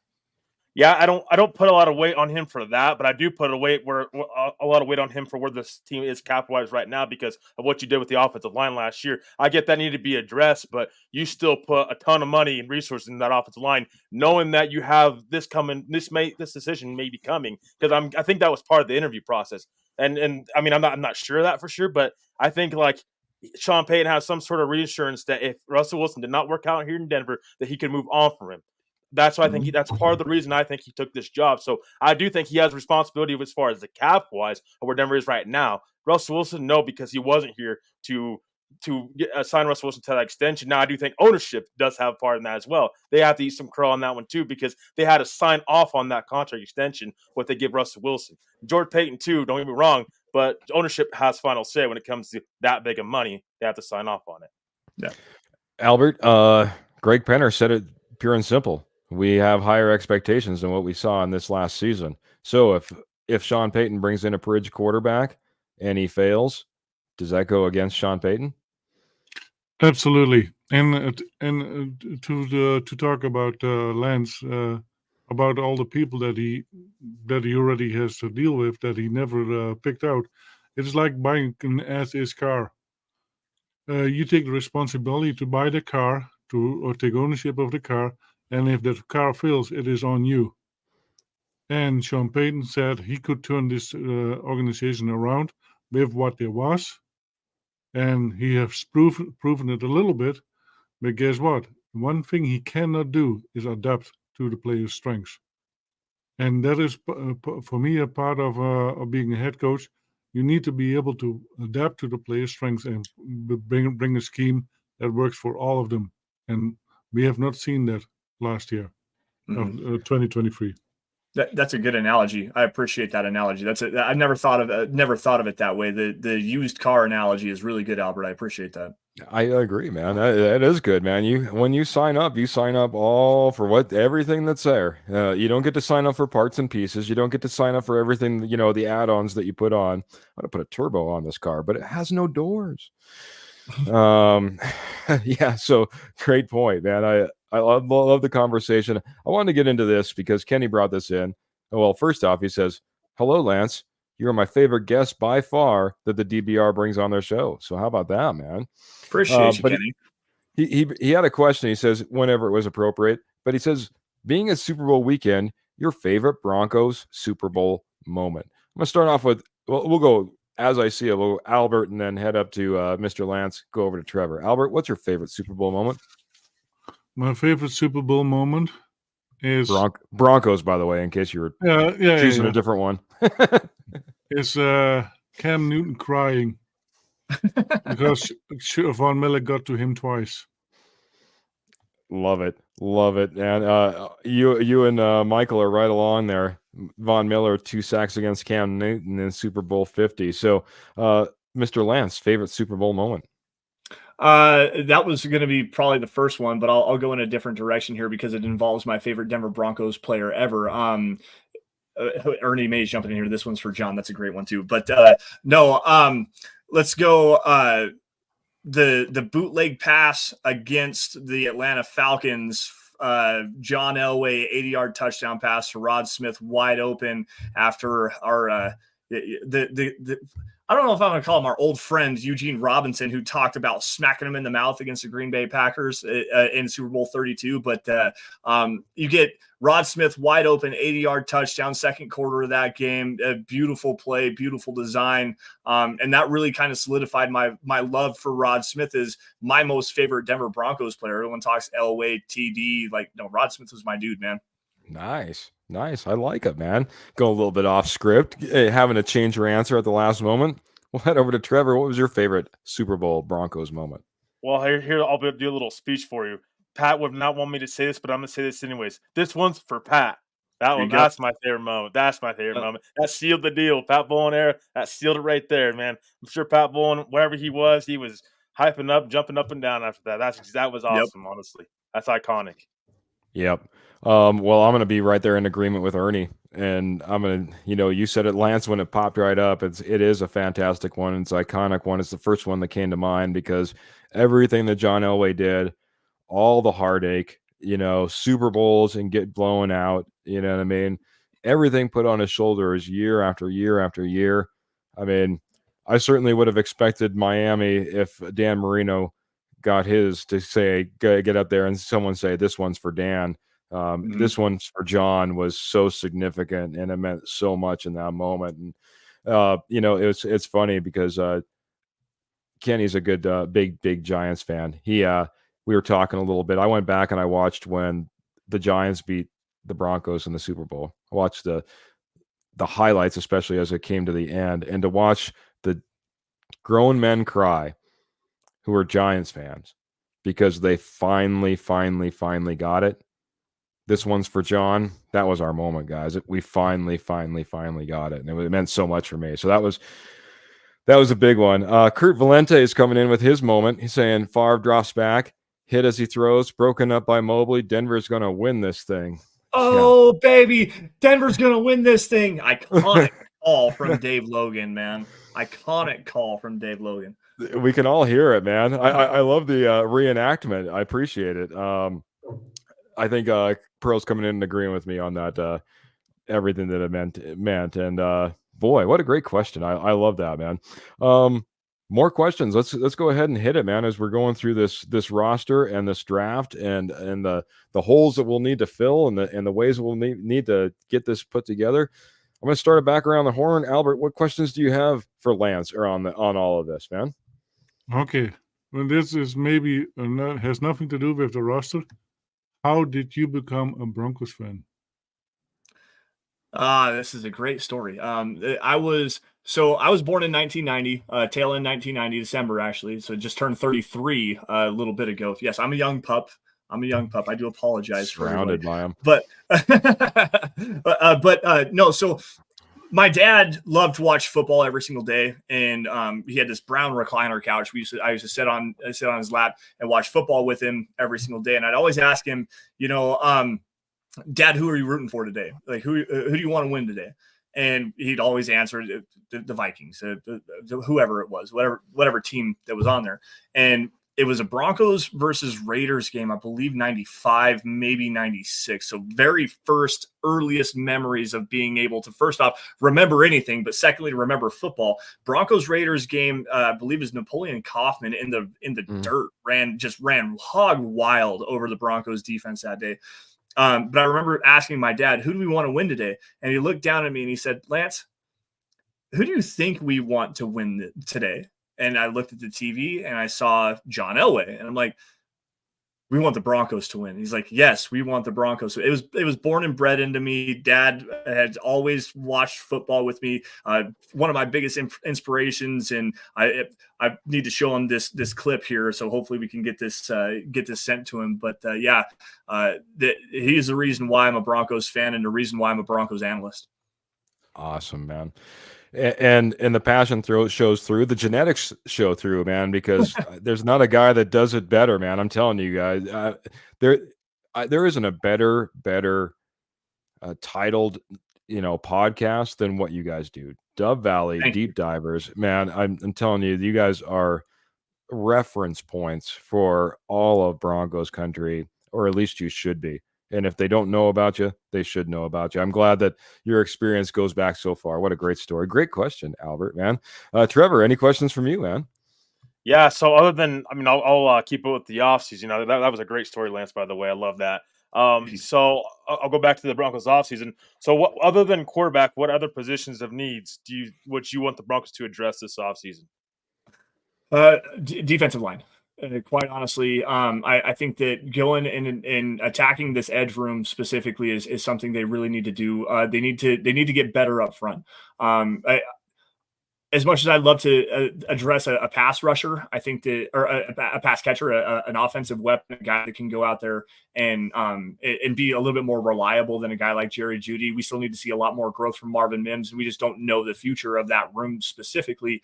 Yeah, I don't put a lot of weight on him for that, but I do put a lot of weight on him for where this team is cap-wise right now because of what you did with the offensive line last year. I get that needed to be addressed, but you still put a ton of money and resources in that offensive line, knowing that you have this coming. This decision may be coming because I think that was part of the interview process, and I mean I'm not sure of that for sure, but I think like Sean Payton has some sort of reassurance that if Russell Wilson did not work out here in Denver, that he can move on from him. That's why I think that's part of the reason I think he took this job. So I do think he has responsibility as far as the cap wise of where Denver is right now. Russell Wilson, no, because he wasn't here to sign Russell Wilson to that extension. Now I do think ownership does have part in that as well. They have to eat some crow on that one too because they had to sign off on that contract extension what they give Russell Wilson. George Payton too. Don't get me wrong, but ownership has final say when it comes to that big of money. They have to sign off on it. Yeah. Albert, Greg Penner said it pure and simple. We have higher expectations than what we saw in this last season. So if Sean Payton brings in a bridge quarterback and he fails, does that go against Sean Payton? Absolutely. And to talk about Lance, about all the people that he already has to deal with that he never picked out, it's like buying an as-is car. You take the responsibility to buy the car, or take ownership of the car, and if the car fails, it is on you. And Sean Payton said he could turn this organization around with what there was, and he has proven it a little bit. But guess what? One thing he cannot do is adapt to the player's strengths, and that is for me a part of being a head coach. You need to be able to adapt to the player's strengths and bring a scheme that works for all of them. And we have not seen that last year of 2023. That's a good analogy. I appreciate that analogy. I've never thought of it that way. The used car analogy is really good, Albert. I appreciate that. I agree, man. That is good, man. When you sign up all for everything that's there. You don't get to sign up for parts and pieces. You don't get to sign up for everything, the add-ons that you put on. I'm gonna put a turbo on this car, but it has no doors. Yeah, so great point, man. I love the conversation. I wanted to get into this because Kenny brought this in. Well, first off, he says, "Hello, Lance. You're my favorite guest by far that the DBR brings on their show." So how about that, man? Appreciate you, but Kenny. he had a question. He says, whenever it was appropriate, but he says, being a Super Bowl weekend, your favorite Broncos Super Bowl moment. I'm gonna start off with, we'll go as I see it. We'll go Albert and then head up to Mr. Lance. Go over to Trevor. Albert, what's your favorite Super Bowl moment? My favorite Super Bowl moment is Broncos, by the way, in case you were choosing a different one. Is Cam Newton crying because Von Miller got to him twice. Love it. And you and Michael are right along there. Von Miller, 2 sacks against Cam Newton in Super Bowl 50. So, Mr. Lance, favorite Super Bowl moment? That was going to be probably the first one, but I'll go in a different direction here because it involves my favorite Denver Broncos player ever. Ernie Mays jumping in here. This one's for John. That's a great one too. But let's go. The bootleg pass against the Atlanta Falcons. John Elway 80-yard touchdown pass to Rod Smith wide open after our I don't know if I'm going to call him our old friend Eugene Robinson, who talked about smacking him in the mouth against the Green Bay Packers in Super Bowl 32. But you get Rod Smith wide open, 80-yard touchdown, second quarter of that game. A beautiful play, beautiful design. And that really kind of solidified my love for Rod Smith as my most favorite Denver Broncos player. Everyone talks Elway, TD. Rod Smith was my dude, man. Nice. I like it, man. Go a little bit off script, having to change your answer at the last moment. We'll head over to Trevor. What was your favorite Super Bowl Broncos moment? Well, here I'll do a little speech for you. Pat would not want me to say this, but I'm going to say this anyways. This one's for Pat. That's my favorite moment. That's my favorite moment. That sealed the deal. Pat Bowlen era, that sealed it right there, man. I'm sure Pat Bowlen, wherever he was hyping up, jumping up and down after that. That was Yep. awesome, honestly. That's iconic. Yep. Well, I'm going to be right there in agreement with Ernie, and I'm going to, you said it, Lance, when it popped right up. It is a fantastic one. It's an iconic one. It's the first one that came to mind because everything that John Elway did, all the heartache, Super Bowls and get blown out, you know what I mean? Everything put on his shoulders year after year after year. I mean, I certainly would have expected Miami if Dan Marino got his to say, get up there and someone say, this one's for Dan. This one's for John was so significant and it meant so much in that moment. And, it's funny because Kenny's a good, big Giants fan. We were talking a little bit. I went back and I watched when the Giants beat the Broncos in the Super Bowl. I watched the highlights, especially as it came to the end, and to watch the grown men cry who are Giants fans because they finally got it. This one's for John. That was our moment, guys. We finally got it, and it meant so much for me. So that was a big one. Kurt Valente is coming in with his moment. He's saying Favre drops back, hit as he throws, broken up by Mobley. Denver's going to win this thing. Oh, yeah. Baby. Denver's going to win this thing. Iconic call from Dave Logan, man. Iconic call from Dave Logan. We can all hear it, man. I love the reenactment. I appreciate it. I think Pearl's coming in and agreeing with me on that, everything that it meant. And boy, what a great question. I love that, man. More questions. Let's go ahead and hit it, man, as we're going through this roster and this draft and the holes that we'll need to fill and the ways we'll need to get this put together. I'm going to start it back around the horn. Albert, what questions do you have for Lance or on all of this, man? Okay. Well, this is maybe has nothing to do with the roster. How did you become a Broncos fan? This is a great story. I was born in 1990, tail end 1990, December, actually. So just turned 33 a little bit ago. Yes, I'm a young pup. I do apologize Surrounded by him. But no, so my dad loved to watch football every single day, and he had this brown recliner couch. I used to sit on his lap and watch football with him every single day. And I'd always ask him, Dad, who are you rooting for today? Like, who do you want to win today? And he'd always answer the Vikings, whoever it was, whatever team that was on there. And it was a Broncos versus Raiders game, I believe 95, maybe 96. So very first, earliest memories of being able to, first off, remember anything, but secondly, to remember football. Broncos Raiders game, I believe is Napoleon Kaufman in the dirt, ran hog wild over the Broncos defense that day. But I remember asking my dad, who do we want to win today? And he looked down at me and he said, Lance, who do you think we want to win today? And I looked at the TV and I saw John Elway. And I'm like, we want the Broncos to win. He's like, yes, we want the Broncos. So it was born and bred into me. Dad had always watched football with me. One of my biggest inspirations, and I need to show him this clip here. So hopefully we can get this sent to him. But he's the reason why I'm a Broncos fan and the reason why I'm a Broncos analyst. Awesome, man. And the passion shows through, the genetics show through, man, because there's not a guy that does it better, man. I'm telling you guys, there isn't a better titled, podcast than what you guys do. Dove Valley Deep Divers, man. I'm telling you, you guys are reference points for all of Broncos country, or at least you should be. And if they don't know about you, they should know about you. I'm glad that your experience goes back so far. What a great story. Great question, Albert, man. Trevor, any questions from you, man? Yeah, so other than, I'll keep it with the offseason. That was a great story, Lance, by the way. I love that. So I'll go back to the Broncos offseason. So what, other than quarterback, what other positions of needs would you want the Broncos to address this offseason? Defensive line. Quite honestly, I think that going and attacking this edge room specifically is something they really need to do. They need to get better up front. as much as I'd love to address a pass rusher, I think that, or a pass catcher, an offensive weapon, a guy that can go out there and be a little bit more reliable than a guy like Jerry Jeudy. We still need to see a lot more growth from Marvin Mims, and we just don't know the future of that room specifically.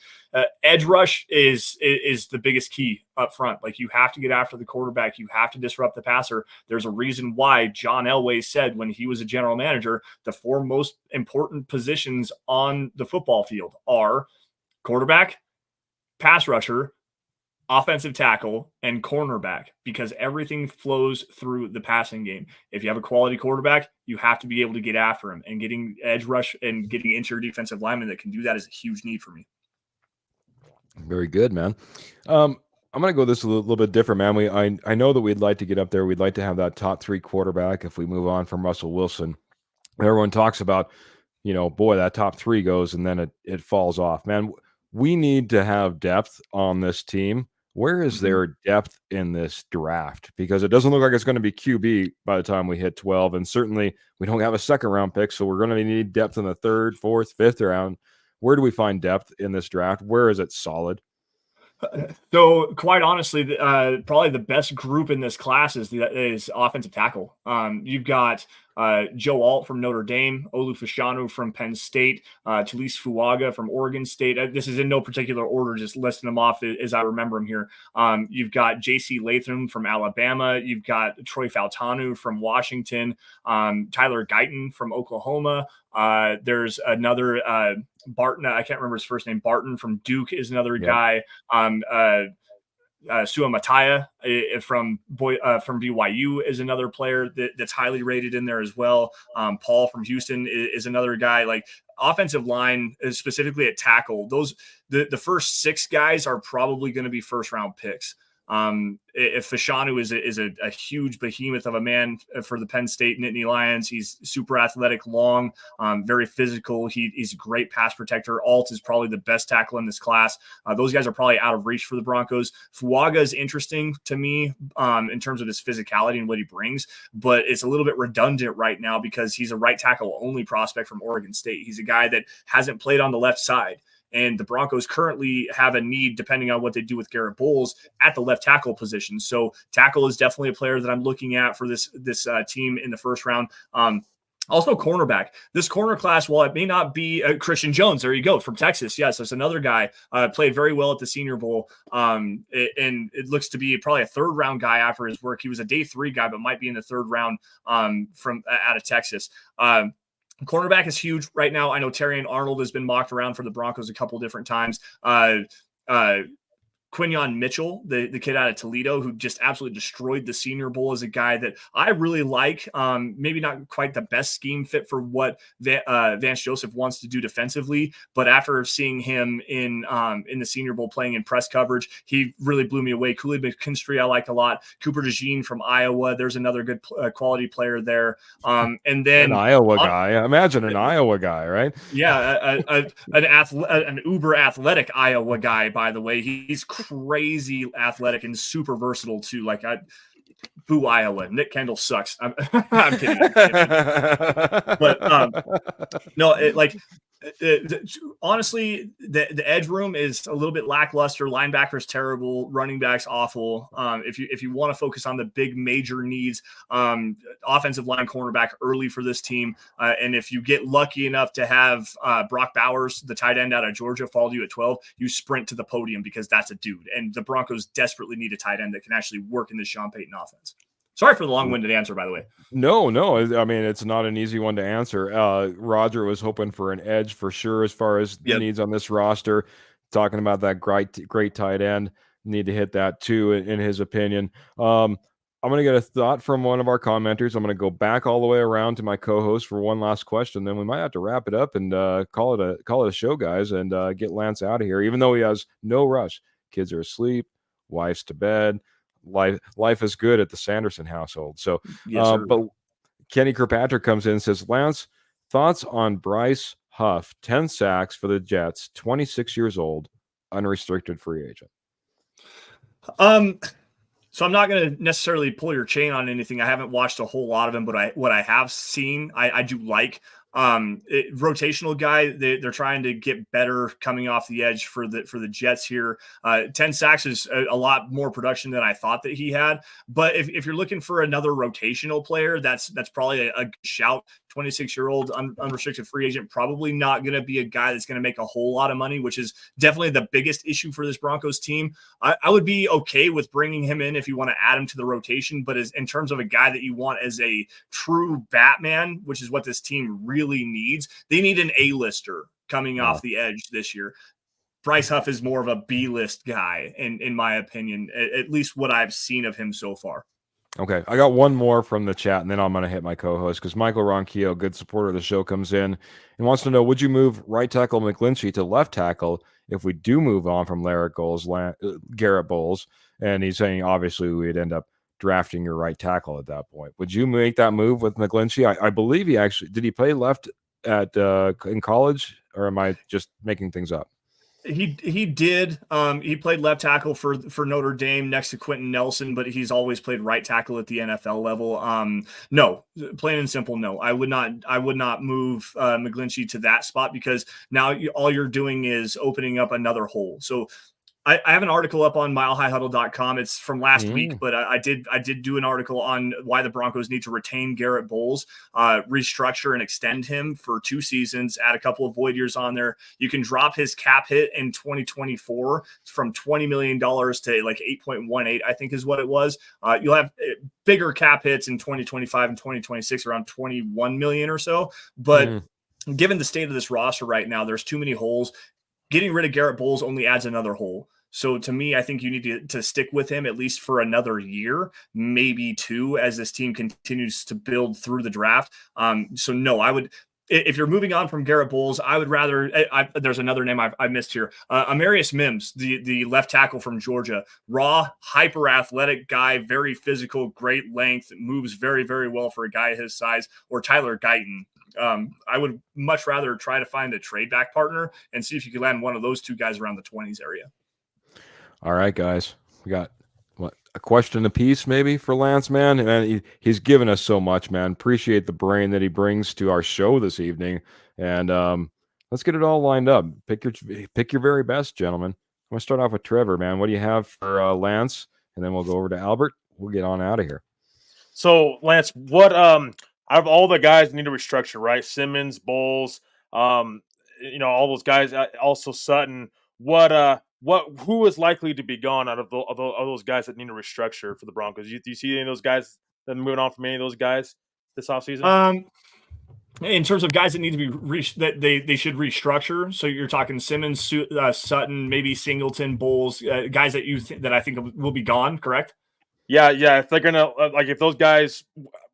Edge rush is the biggest key up front. Like, you have to get after the quarterback. You have to disrupt the passer. There's a reason why John Elway said when he was a general manager, the 4 most important positions on the football field are quarterback, pass rusher, offensive tackle, and cornerback, because everything flows through the passing game. If you have a quality quarterback, you have to be able to get after him, and getting edge rush and getting into your defensive lineman that can do that is a huge need for me. Very good, man. I'm going to go this a little bit different, man. I know that we'd like to get up there. We'd like to have that top 3 quarterback if we move on from Russell Wilson. Everyone talks about, boy, that top 3 goes and then it falls off. Man, we need to have depth on this team. Where is there depth in this draft? Because it doesn't look like it's going to be QB by the time we hit 12. And certainly we don't have a second round pick. So we're going to need depth in the 3rd, 4th, 5th round. Where do we find depth in this draft? Where is it solid? So quite honestly, probably the best group in this class is offensive tackle. You've got Joe Alt from Notre Dame, Olu Fashanu from Penn State, Talise Fuaga from Oregon State. This is in no particular order, just listing them off as I remember them here. You've got J.C. Latham from Alabama. You've got Troy Fautanu from Washington, Tyler Guyton from Oklahoma. There's another Barton. I can't remember his first name. Barton from Duke is another guy. Sua Mataya from BYU is another player that's highly rated in there as well. Paul from Houston is another guy. Like, offensive line, specifically at tackle, the first 6 guys are probably going to be first round picks. If Fashanu is a huge behemoth of a man for the Penn State Nittany Lions, he's super athletic, long, very physical. He's a great pass protector. Alt is probably the best tackle in this class. Those guys are probably out of reach for the Broncos. Fuaga is interesting to me in terms of his physicality and what he brings, but it's a little bit redundant right now because he's a right tackle only prospect from Oregon State. He's a guy that hasn't played on the left side. And the Broncos currently have a need, depending on what they do with Garrett Bowles, at the left tackle position. So tackle is definitely a player that I'm looking at for this team in the first round. Also, cornerback. This corner class, while it may not be Christian Jones, there you go, from Texas. Yes, that's another guy. Played very well at the Senior Bowl. And it looks to be probably a 3rd round guy after his work. He was a day 3 guy, but might be in the 3rd round from out of Texas. Cornerback is huge right now. I know Terrion Arnold has been mocked around for the Broncos a couple different times. Quinyon Mitchell, the kid out of Toledo, who just absolutely destroyed the Senior Bowl, is a guy that I really like. Maybe not quite the best scheme fit for what Vance Joseph wants to do defensively, but after seeing him in the Senior Bowl playing in press coverage, he really blew me away. Kool-Aid McKinstry I liked a lot. Cooper DeJean from Iowa, there's another good quality player there. And then an Iowa guy. Imagine an Iowa guy, right? Yeah, an uber athletic Iowa guy, by the way. He's crazy athletic and super versatile too. Like, boo Iowa. Nick Kendall sucks. I'm kidding. But no, honestly, the edge room is a little bit lackluster. Linebackers terrible. Running backs awful. If you want to focus on the big major needs, offensive line, cornerback early for this team. And if you get lucky enough to have Brock Bowers, the tight end out of Georgia, fall to you at 12, you sprint to the podium because that's a dude. And the Broncos desperately need a tight end that can actually work in the Sean Payton offense. Sorry for the long-winded answer, by the way. No. I mean, it's not an easy one to answer. Roger was hoping for an edge for sure as far as the needs on this roster. Talking about that great tight end. Need to hit that too, in his opinion. I'm going to get a thought from one of our commenters. I'm going to go back all the way around to my co-host for one last question. Then we might have to wrap it up and call it a show, guys, and get Lance out of here, even though he has no rush. Kids are asleep. Wife's to bed. Life is good at the Sanderson household. So, yes, but Kenny Kirkpatrick comes in and says, Lance, thoughts on Bryce Huff, 10 sacks for the Jets, 26 years old, unrestricted free agent. So I'm not going to necessarily pull your chain on anything. I haven't watched a whole lot of him, but what I have seen, I do like. Rotational guy. They're trying to get better coming off the edge for the Jets here. 10 sacks is a lot more production than I thought that he had. But if you're looking for another rotational player, that's probably a shout. 26-year-old unrestricted free agent, probably not going to be a guy that's going to make a whole lot of money, which is definitely the biggest issue for this Broncos team. I would be okay with bringing him in if you want to add him to the rotation, but in terms of a guy that you want as a true Batman, which is what this team really needs, they need an A-lister coming off the edge this year. Bryce Huff is more of a B-list guy, in my opinion, at least what I've seen of him so far. Okay, I got one more from the chat, and then I'm going to hit my co-host because Michael Ronquillo, good supporter of the show, comes in and wants to know, would you move right tackle McGlinchey to left tackle if we do move on from Garrett Bowles? And he's saying, obviously, we'd end up drafting your right tackle at that point. Would you make that move with McGlinchey? I believe did he play left in college, or am I just making things up? He did. He played left tackle for Notre Dame next to Quentin Nelson, but he's always played right tackle at the NFL level. No, plain and simple, no. I would not move McGlinchey to that spot because now all you're doing is opening up another hole. So I have an article up on milehighhuddle.com. It's from last week, but I did do an article on why the Broncos need to retain Garrett Bowles, restructure and extend him for 2 seasons, add a couple of void years on there. You can drop his cap hit in 2024 from $20 million to like 8.18, I think is what it was. You'll have bigger cap hits in 2025 and 2026, around 21 million or so. But given the state of this roster right now, there's too many holes. Getting rid of Garrett Bowles only adds another hole. So to me, I think you need to stick with him at least for another year, maybe 2, as this team continues to build through the draft. So no, I would, if you're moving on from Garrett Bowles, I would rather, there's another name I missed here. Amarius Mims, the left tackle from Georgia, raw, hyper athletic guy, very physical, great length, moves very, very well for a guy his size, or Tyler Guyton. I would much rather try to find a trade back partner and see if you can land one of those 2 guys around the 20s area. All right, guys, we got a question apiece maybe for Lance, man. And he's given us so much, man. Appreciate the brain that he brings to our show this evening. And let's get it all lined up. Pick your very best, gentlemen. I'm gonna start off with Trevor, man. What do you have for Lance? And then we'll go over to Albert. We'll get on out of here. So, Lance, what out of all the guys need to restructure, right? Simmons, Bowles, all those guys, also Sutton. Who is likely to be gone out of those guys that need to restructure for the Broncos? Do you see any of those guys that are moving on from any of those guys this offseason? In terms of guys that need to be that they should restructure, so you're talking Simmons, Sutton, maybe Singleton, Bowles, guys that that I think will be gone, correct? Yeah. If they're gonna if those guys,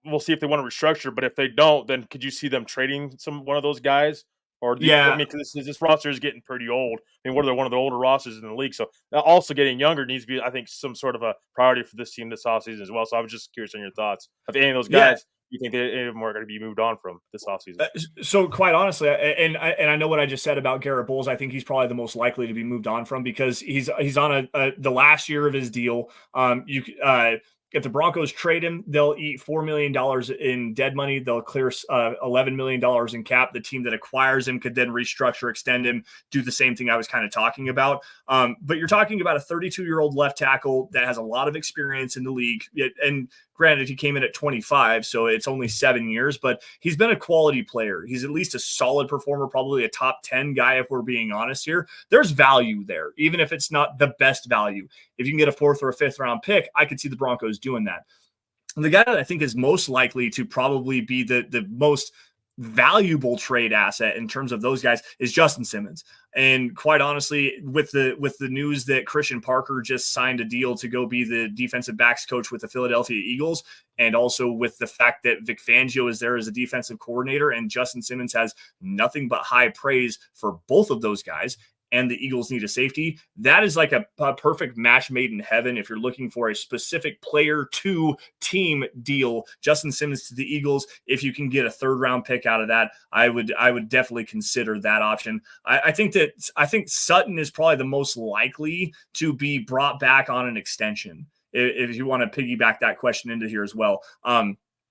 we'll see if they want to restructure. But if they don't, then could you see them trading one of those guys? Or because this roster is getting pretty old. I mean, one of the older rosters in the league. So also getting younger needs to be, I think, some sort of a priority for this team this offseason as well. So I was just curious on your thoughts. If any of those guys you think any of them are going to be moved on from this offseason? So quite honestly, and I know what I just said about Garrett Bowles. I think he's probably the most likely to be moved on from because he's on the last year of his deal. If the Broncos trade him, they'll eat $4 million in dead money. They'll clear $11 million in cap. The team that acquires him could then restructure, extend him, do the same thing I was kind of talking about. But you're talking about a 32-year-old left tackle that has a lot of experience in the league. And granted, he came in at 25, so it's only 7 years, but he's been a quality player. He's at least a solid performer, probably a top 10 guy if we're being honest here. There's value there, even if it's not the best value. If you can get a 4th or a 5th round pick, I could see the Broncos doing that. And the guy that I think is most likely to probably be the most valuable trade asset in terms of those guys is Justin Simmons. And quite honestly, with the news that Christian Parker just signed a deal to go be the defensive backs coach with the Philadelphia Eagles, and also with the fact that Vic Fangio is there as a defensive coordinator and Justin Simmons has nothing but high praise for both of those guys, and the Eagles need a safety, that is like a perfect match made in heaven if you're looking for a specific player to team deal. Justin Simmons to the Eagles, if you can get a 3rd round pick out of that, I would definitely consider that option. I think Sutton is probably the most likely to be brought back on an extension, if you want to piggyback that question into here as well.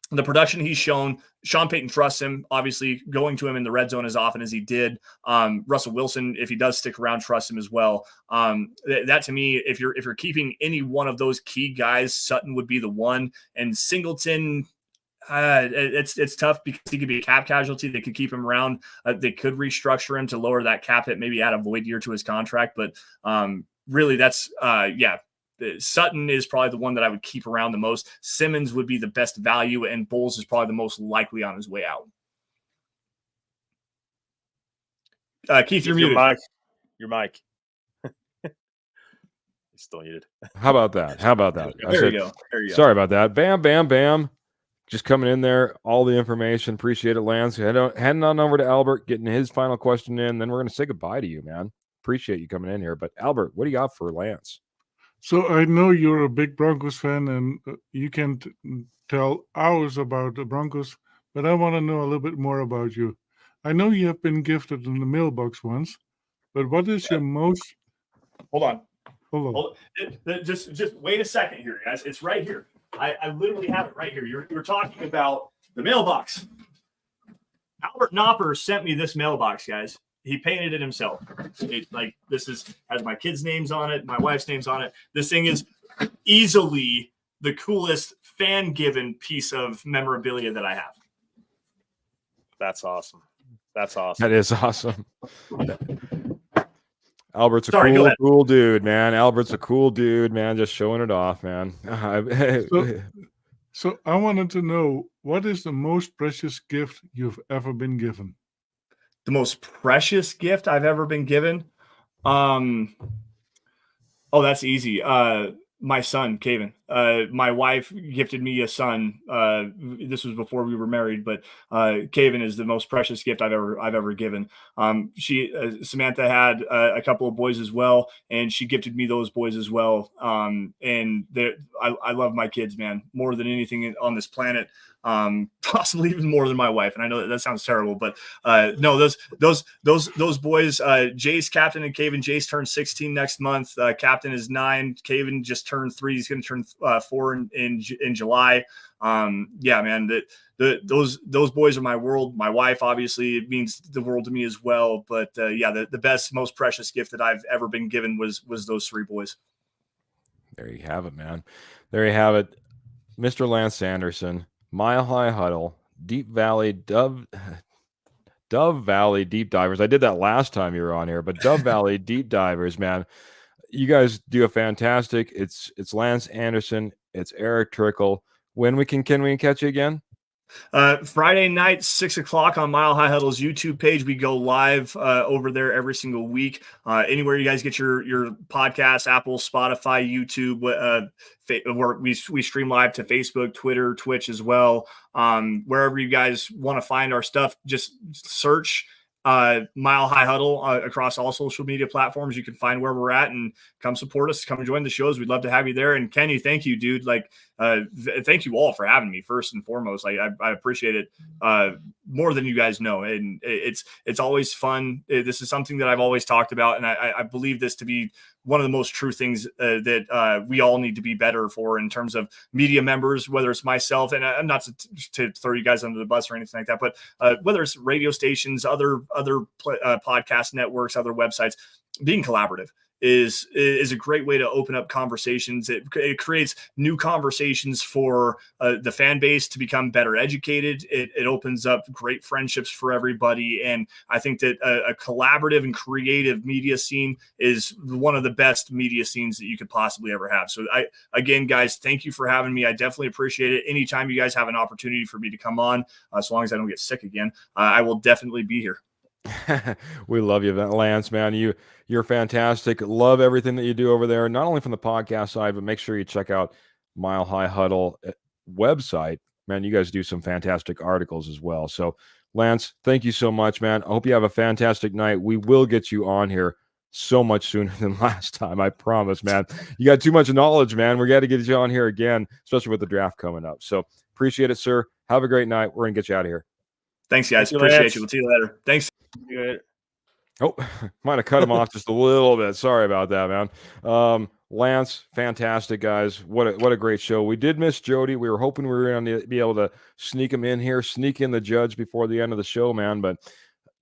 the production he's shown, Sean Payton trusts him, obviously going to him in the red zone as often as he did. Russell Wilson, if he does stick around, trusts him as well. That to me, if you're keeping any one of those key guys, Sutton would be the one. And Singleton, it's tough because he could be a cap casualty. They could keep him around. They could restructure him to lower that cap hit, maybe add a void year to his contract. But really, that's Sutton is probably the one that I would keep around the most. Simmons would be the best value, and Bowles is probably the most likely on his way out. Keith, you're muted. Your mic. He's still muted. How about that? There you go. Sorry about that. Bam, bam, bam. Just coming in there, all the information. Appreciate it, Lance. Heading on over to Albert, getting his final question in. Then we're going to say goodbye to you, man. Appreciate you coming in here. But Albert, what do you got for Lance? So I know you're a big Broncos fan, and you can tell hours about the Broncos, but I want to know a little bit more about you. I know you have been gifted in the mailbox once, but what is your most... Hold on. Just wait a second here, guys. It's right here. I literally have it right here. You're talking about the mailbox. Albert Knopper sent me this mailbox, guys. He painted it himself. This has my kids' names on it, my wife's names on it. This thing is easily the coolest fan-given piece of memorabilia that I have. That's awesome. That is awesome. Albert's a cool dude, man. Albert's a cool dude, man. Just showing it off, man. So I wanted to know, what is the most precious gift you've ever been given? The most precious gift I've ever been given? Oh, that's easy. My son, Caven. My wife gifted me a son. This was before we were married, but Caven is the most precious gift I've ever given. Samantha had a couple of boys as well, and she gifted me those boys as well. And I love my kids, man, more than anything on this planet. Possibly even more than my wife. And I know that sounds terrible, but no, those boys, Jace, Captain, and Caven. Jace turned 16 next month. Captain is 9. Caven just turned 3. He's going to turn 4 in July. Yeah, man, those boys are my world. My wife, obviously, it means the world to me as well. But yeah, the best, most precious gift that I've ever been given was those 3 boys. There you have it, man. There you have it. Mr. Lance Sanderson, Mile High Huddle, Deep Valley, Dove Valley Deep Divers. I did that last time you were on here, but Dove Valley Deep Divers, man. You guys do a fantastic. It's Lance Anderson. It's Eric Trickle. When can we catch you again? Friday night, 6:00 on Mile High Huddle's YouTube page. We go live over there every single week. Anywhere you guys get your podcasts, Apple, Spotify, YouTube, we stream live to Facebook, Twitter, Twitch as well. Wherever you guys want to find our stuff, just search Mile High Huddle across all social media platforms. You can find where we're at and come support us, come join the shows. We'd love to have you there. And Kenny, thank you, dude. Thank you all for having me first and foremost. I appreciate it more than you guys know. And it's always fun. This is something that I've always talked about. And I believe this to be one of the most true things that we all need to be better for in terms of media members, whether it's myself, and I'm not to throw you guys under the bus or anything like that, but whether it's radio stations, other podcast networks, other websites, being collaborative is a great way to open up conversations. It creates new conversations for the fan base to become better educated. It opens up great friendships for everybody. And I think that a collaborative and creative media scene is one of the best media scenes that you could possibly ever have. So again, guys, thank you for having me. I definitely appreciate it. Anytime you guys have an opportunity for me to come on, as long as I don't get sick again, I will definitely be here. We love you, Lance, man. You're fantastic. Love everything that you do over there, not only from the podcast side, but make sure you check out Mile High Huddle website. Man, you guys do some fantastic articles as well. So, Lance, thank you so much, man. I hope you have a fantastic night. We will get you on here so much sooner than last time. I promise, man. You got too much knowledge, man. We got to get you on here again, especially with the draft coming up. So, appreciate it, sir. Have a great night. We're going to get you out of here. Thanks, guys. Appreciate you. We'll see you later. Thanks. Good. Oh, might have cut him off just a little bit. Sorry about that, man. Lance, fantastic, guys. What a great show. We did miss Jody. We were hoping we were going to be able to sneak him in here, sneak in the judge before the end of the show, man. But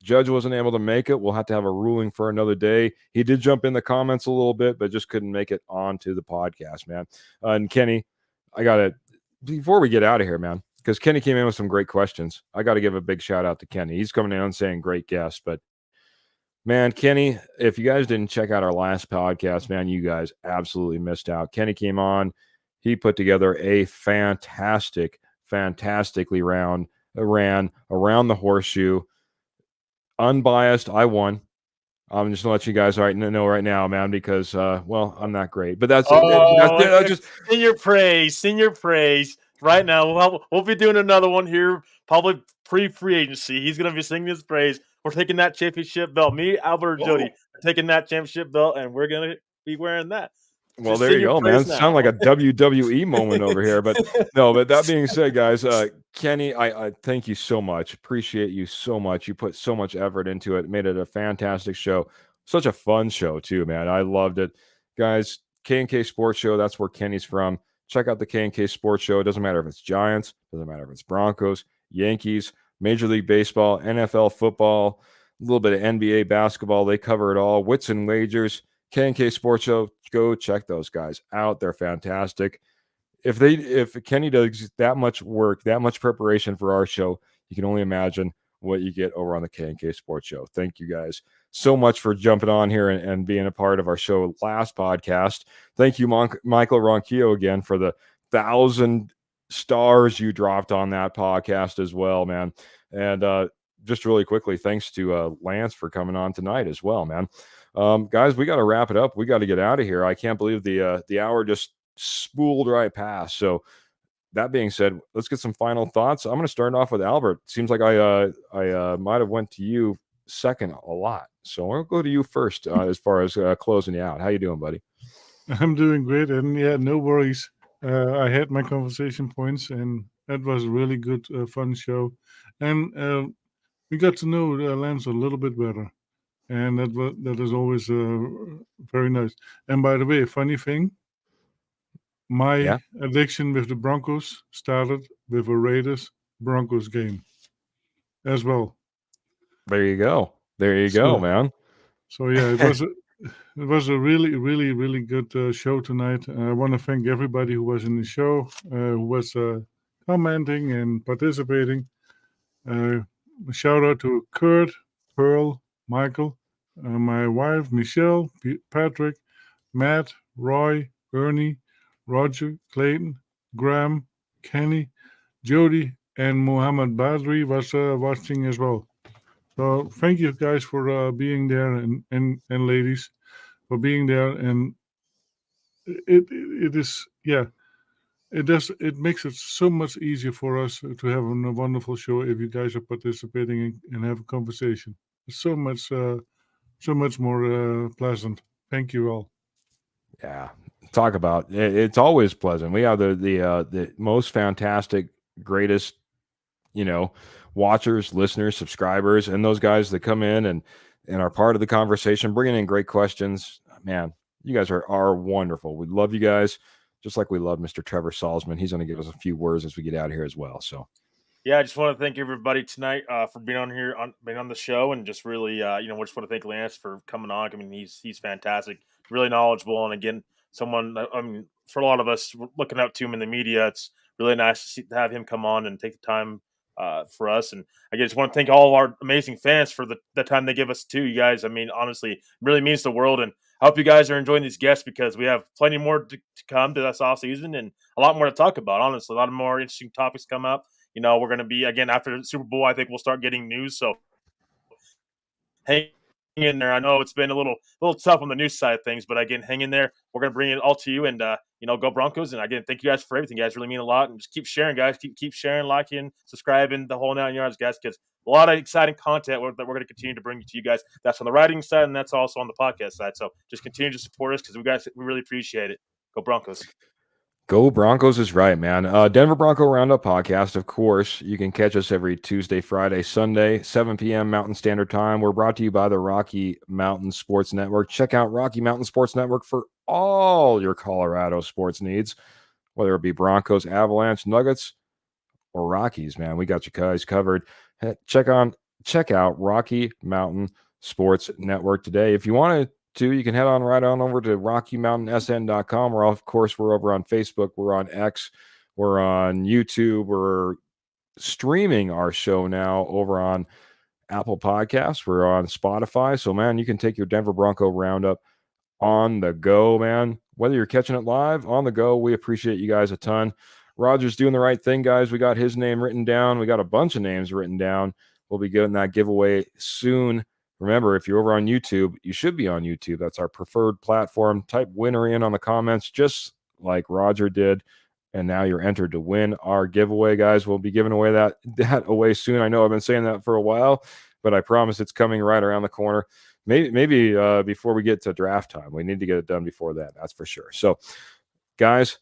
Judge wasn't able to make it. We'll have to have a ruling for another day. He did jump in the comments a little bit, but just couldn't make it onto the podcast, man. And Kenny, I got to, before we get out of here, man, because Kenny came in with some great questions. I got to give a big shout out to Kenny. He's coming in and saying great guest, but man, Kenny, if you guys didn't check out our last podcast, man, you guys absolutely missed out. Kenny came on. He put together a fantastically ran around the horseshoe. Unbiased, I won. I'm just gonna let you guys know right now, man, because well, I'm not great, but that's it. Just sing your praise right now. We'll be doing another one here, probably pre-free agency. He's gonna be singing his praise. We're taking that championship belt. Me, Albert, or Jody are taking that championship belt, and we're gonna be wearing that. Well, there you go, man. Sound like a WWE moment over here, but no. But that being said, guys, Kenny, I thank you so much. Appreciate you so much. You put so much effort into it. Made it a fantastic show. Such a fun show too, man. I loved it, guys. K&K Sports Show. That's where Kenny's from. Check out the K&K Sports Show. It doesn't matter if it's Giants. Doesn't matter if it's Broncos, Yankees, Major League Baseball, NFL football, a little bit of NBA basketball. They cover it all. Wits and wagers. K&K Sports Show, go check those guys out. They're fantastic. If Kenny does that much work, that much preparation for our show, you can only imagine what you get over on the K&K Sports Show. Thank you guys so much for jumping on here and being a part of our show last podcast. Thank you, Michael Ronquillo, again for the 1,000 stars you dropped on that podcast as well, man. And just really quickly, thanks to Lance for coming on tonight as well, man. Guys, we got to wrap it up. We got to get out of here. I can't believe the hour just spooled right past. So that being said, let's get some final thoughts. I'm going to start off with Albert. Seems like I might have went to you second a lot. So I'll go to you first as far as closing you out. How you doing, buddy? I'm doing great, and yeah, no worries. I had my conversation points, and that was a really good, fun show. And we got to know Lance a little bit better. And that is always very nice. And by the way, funny thing, my addiction with the Broncos started with a Raiders Broncos game as well. There you go. There you go, man. So yeah, it was a really, really, really good show tonight. I want to thank everybody who was in the show, who was commenting and participating. A shout out to Kurt, Pearl, Michael, my wife, Michelle, Patrick, Matt, Roy, Ernie, Roger, Clayton, Graham, Kenny, Jody, and Muhammad Badri was watching as well. So thank you guys for being there, and ladies for being there. And it is, yeah, it makes it so much easier for us to have a wonderful show if you guys are participating and have a conversation. It's so much more pleasant. Thank you all. Yeah, talk about it. It's always pleasant. We have the most fantastic, greatest, watchers, listeners, subscribers, and those guys that come in and are part of the conversation, bringing in great questions. Man, you guys are wonderful. We love you guys, just like we love Mr. Trevor Salzman. He's going to give us a few words as we get out of here as well. So. Yeah, I just want to thank everybody tonight for being on here, being on the show, and just really, we just want to thank Lance for coming on. I mean, he's fantastic, really knowledgeable, and again, someone. I mean, for a lot of us looking up to him in the media, it's really nice to have him come on and take the time for us. And I just want to thank all of our amazing fans for the time they give us too. You guys, I mean, honestly, it really means the world. And I hope you guys are enjoying these guests because we have plenty more to come to this off season and a lot more to talk about. Honestly, a lot of more interesting topics come up. We're going to be, again, after the Super Bowl, I think we'll start getting news. So hang in there. I know it's been a little tough on the news side of things, but again, hang in there. We're going to bring it all to you and, go Broncos. And again, thank you guys for everything. You guys really mean a lot. And just keep sharing, guys. Keep sharing, liking, subscribing, the whole 9 yards, guys, because a lot of exciting content that we're going to continue to bring to you guys. That's on the writing side, and that's also on the podcast side. So just continue to support us because we really appreciate it. Go Broncos. Go Broncos is right, man. Denver Bronco Roundup podcast, of course. You can catch us every Tuesday, Friday, Sunday, 7 p.m. Mountain Standard Time. We're brought to you by the Rocky Mountain Sports Network. Check out Rocky Mountain Sports Network for all your Colorado sports needs, whether it be Broncos, Avalanche, Nuggets, or Rockies, man. We got you guys covered. Check out Rocky Mountain Sports Network today. If you want to, you can head on right on over to RockyMountainSN.com. Or of course, we're over on Facebook, we're on X, we're on YouTube, we're streaming our show now over on Apple Podcasts, we're on Spotify. So, man, you can take your Denver Bronco Roundup on the go, man. Whether you're catching it live, on the go, we appreciate you guys a ton. Roger's doing the right thing, guys. We got his name written down. We got a bunch of names written down. We'll be getting that giveaway soon. Remember, if you're over on YouTube, you should be on YouTube. That's our preferred platform. Type winner in on the comments, just like Roger did. And now you're entered to win our giveaway, guys. We'll be giving away that away soon. I know I've been saying that for a while, but I promise it's coming right around the corner. Maybe before we get to draft time. We need to get it done before that. That's for sure. So, guys,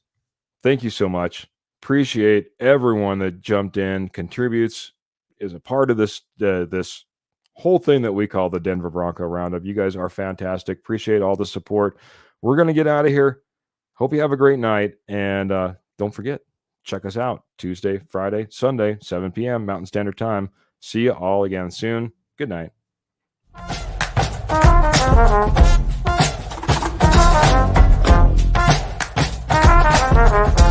thank you so much. Appreciate everyone that jumped in, contributes, is a part of this this whole thing that we call the Denver Bronco Roundup. You guys are fantastic. Appreciate all the support. We're going to get out of here. Hope you have a great night. And don't forget, check us out Tuesday, Friday, Sunday, 7 p.m. Mountain Standard Time. See you all again soon. Good night. Thank you.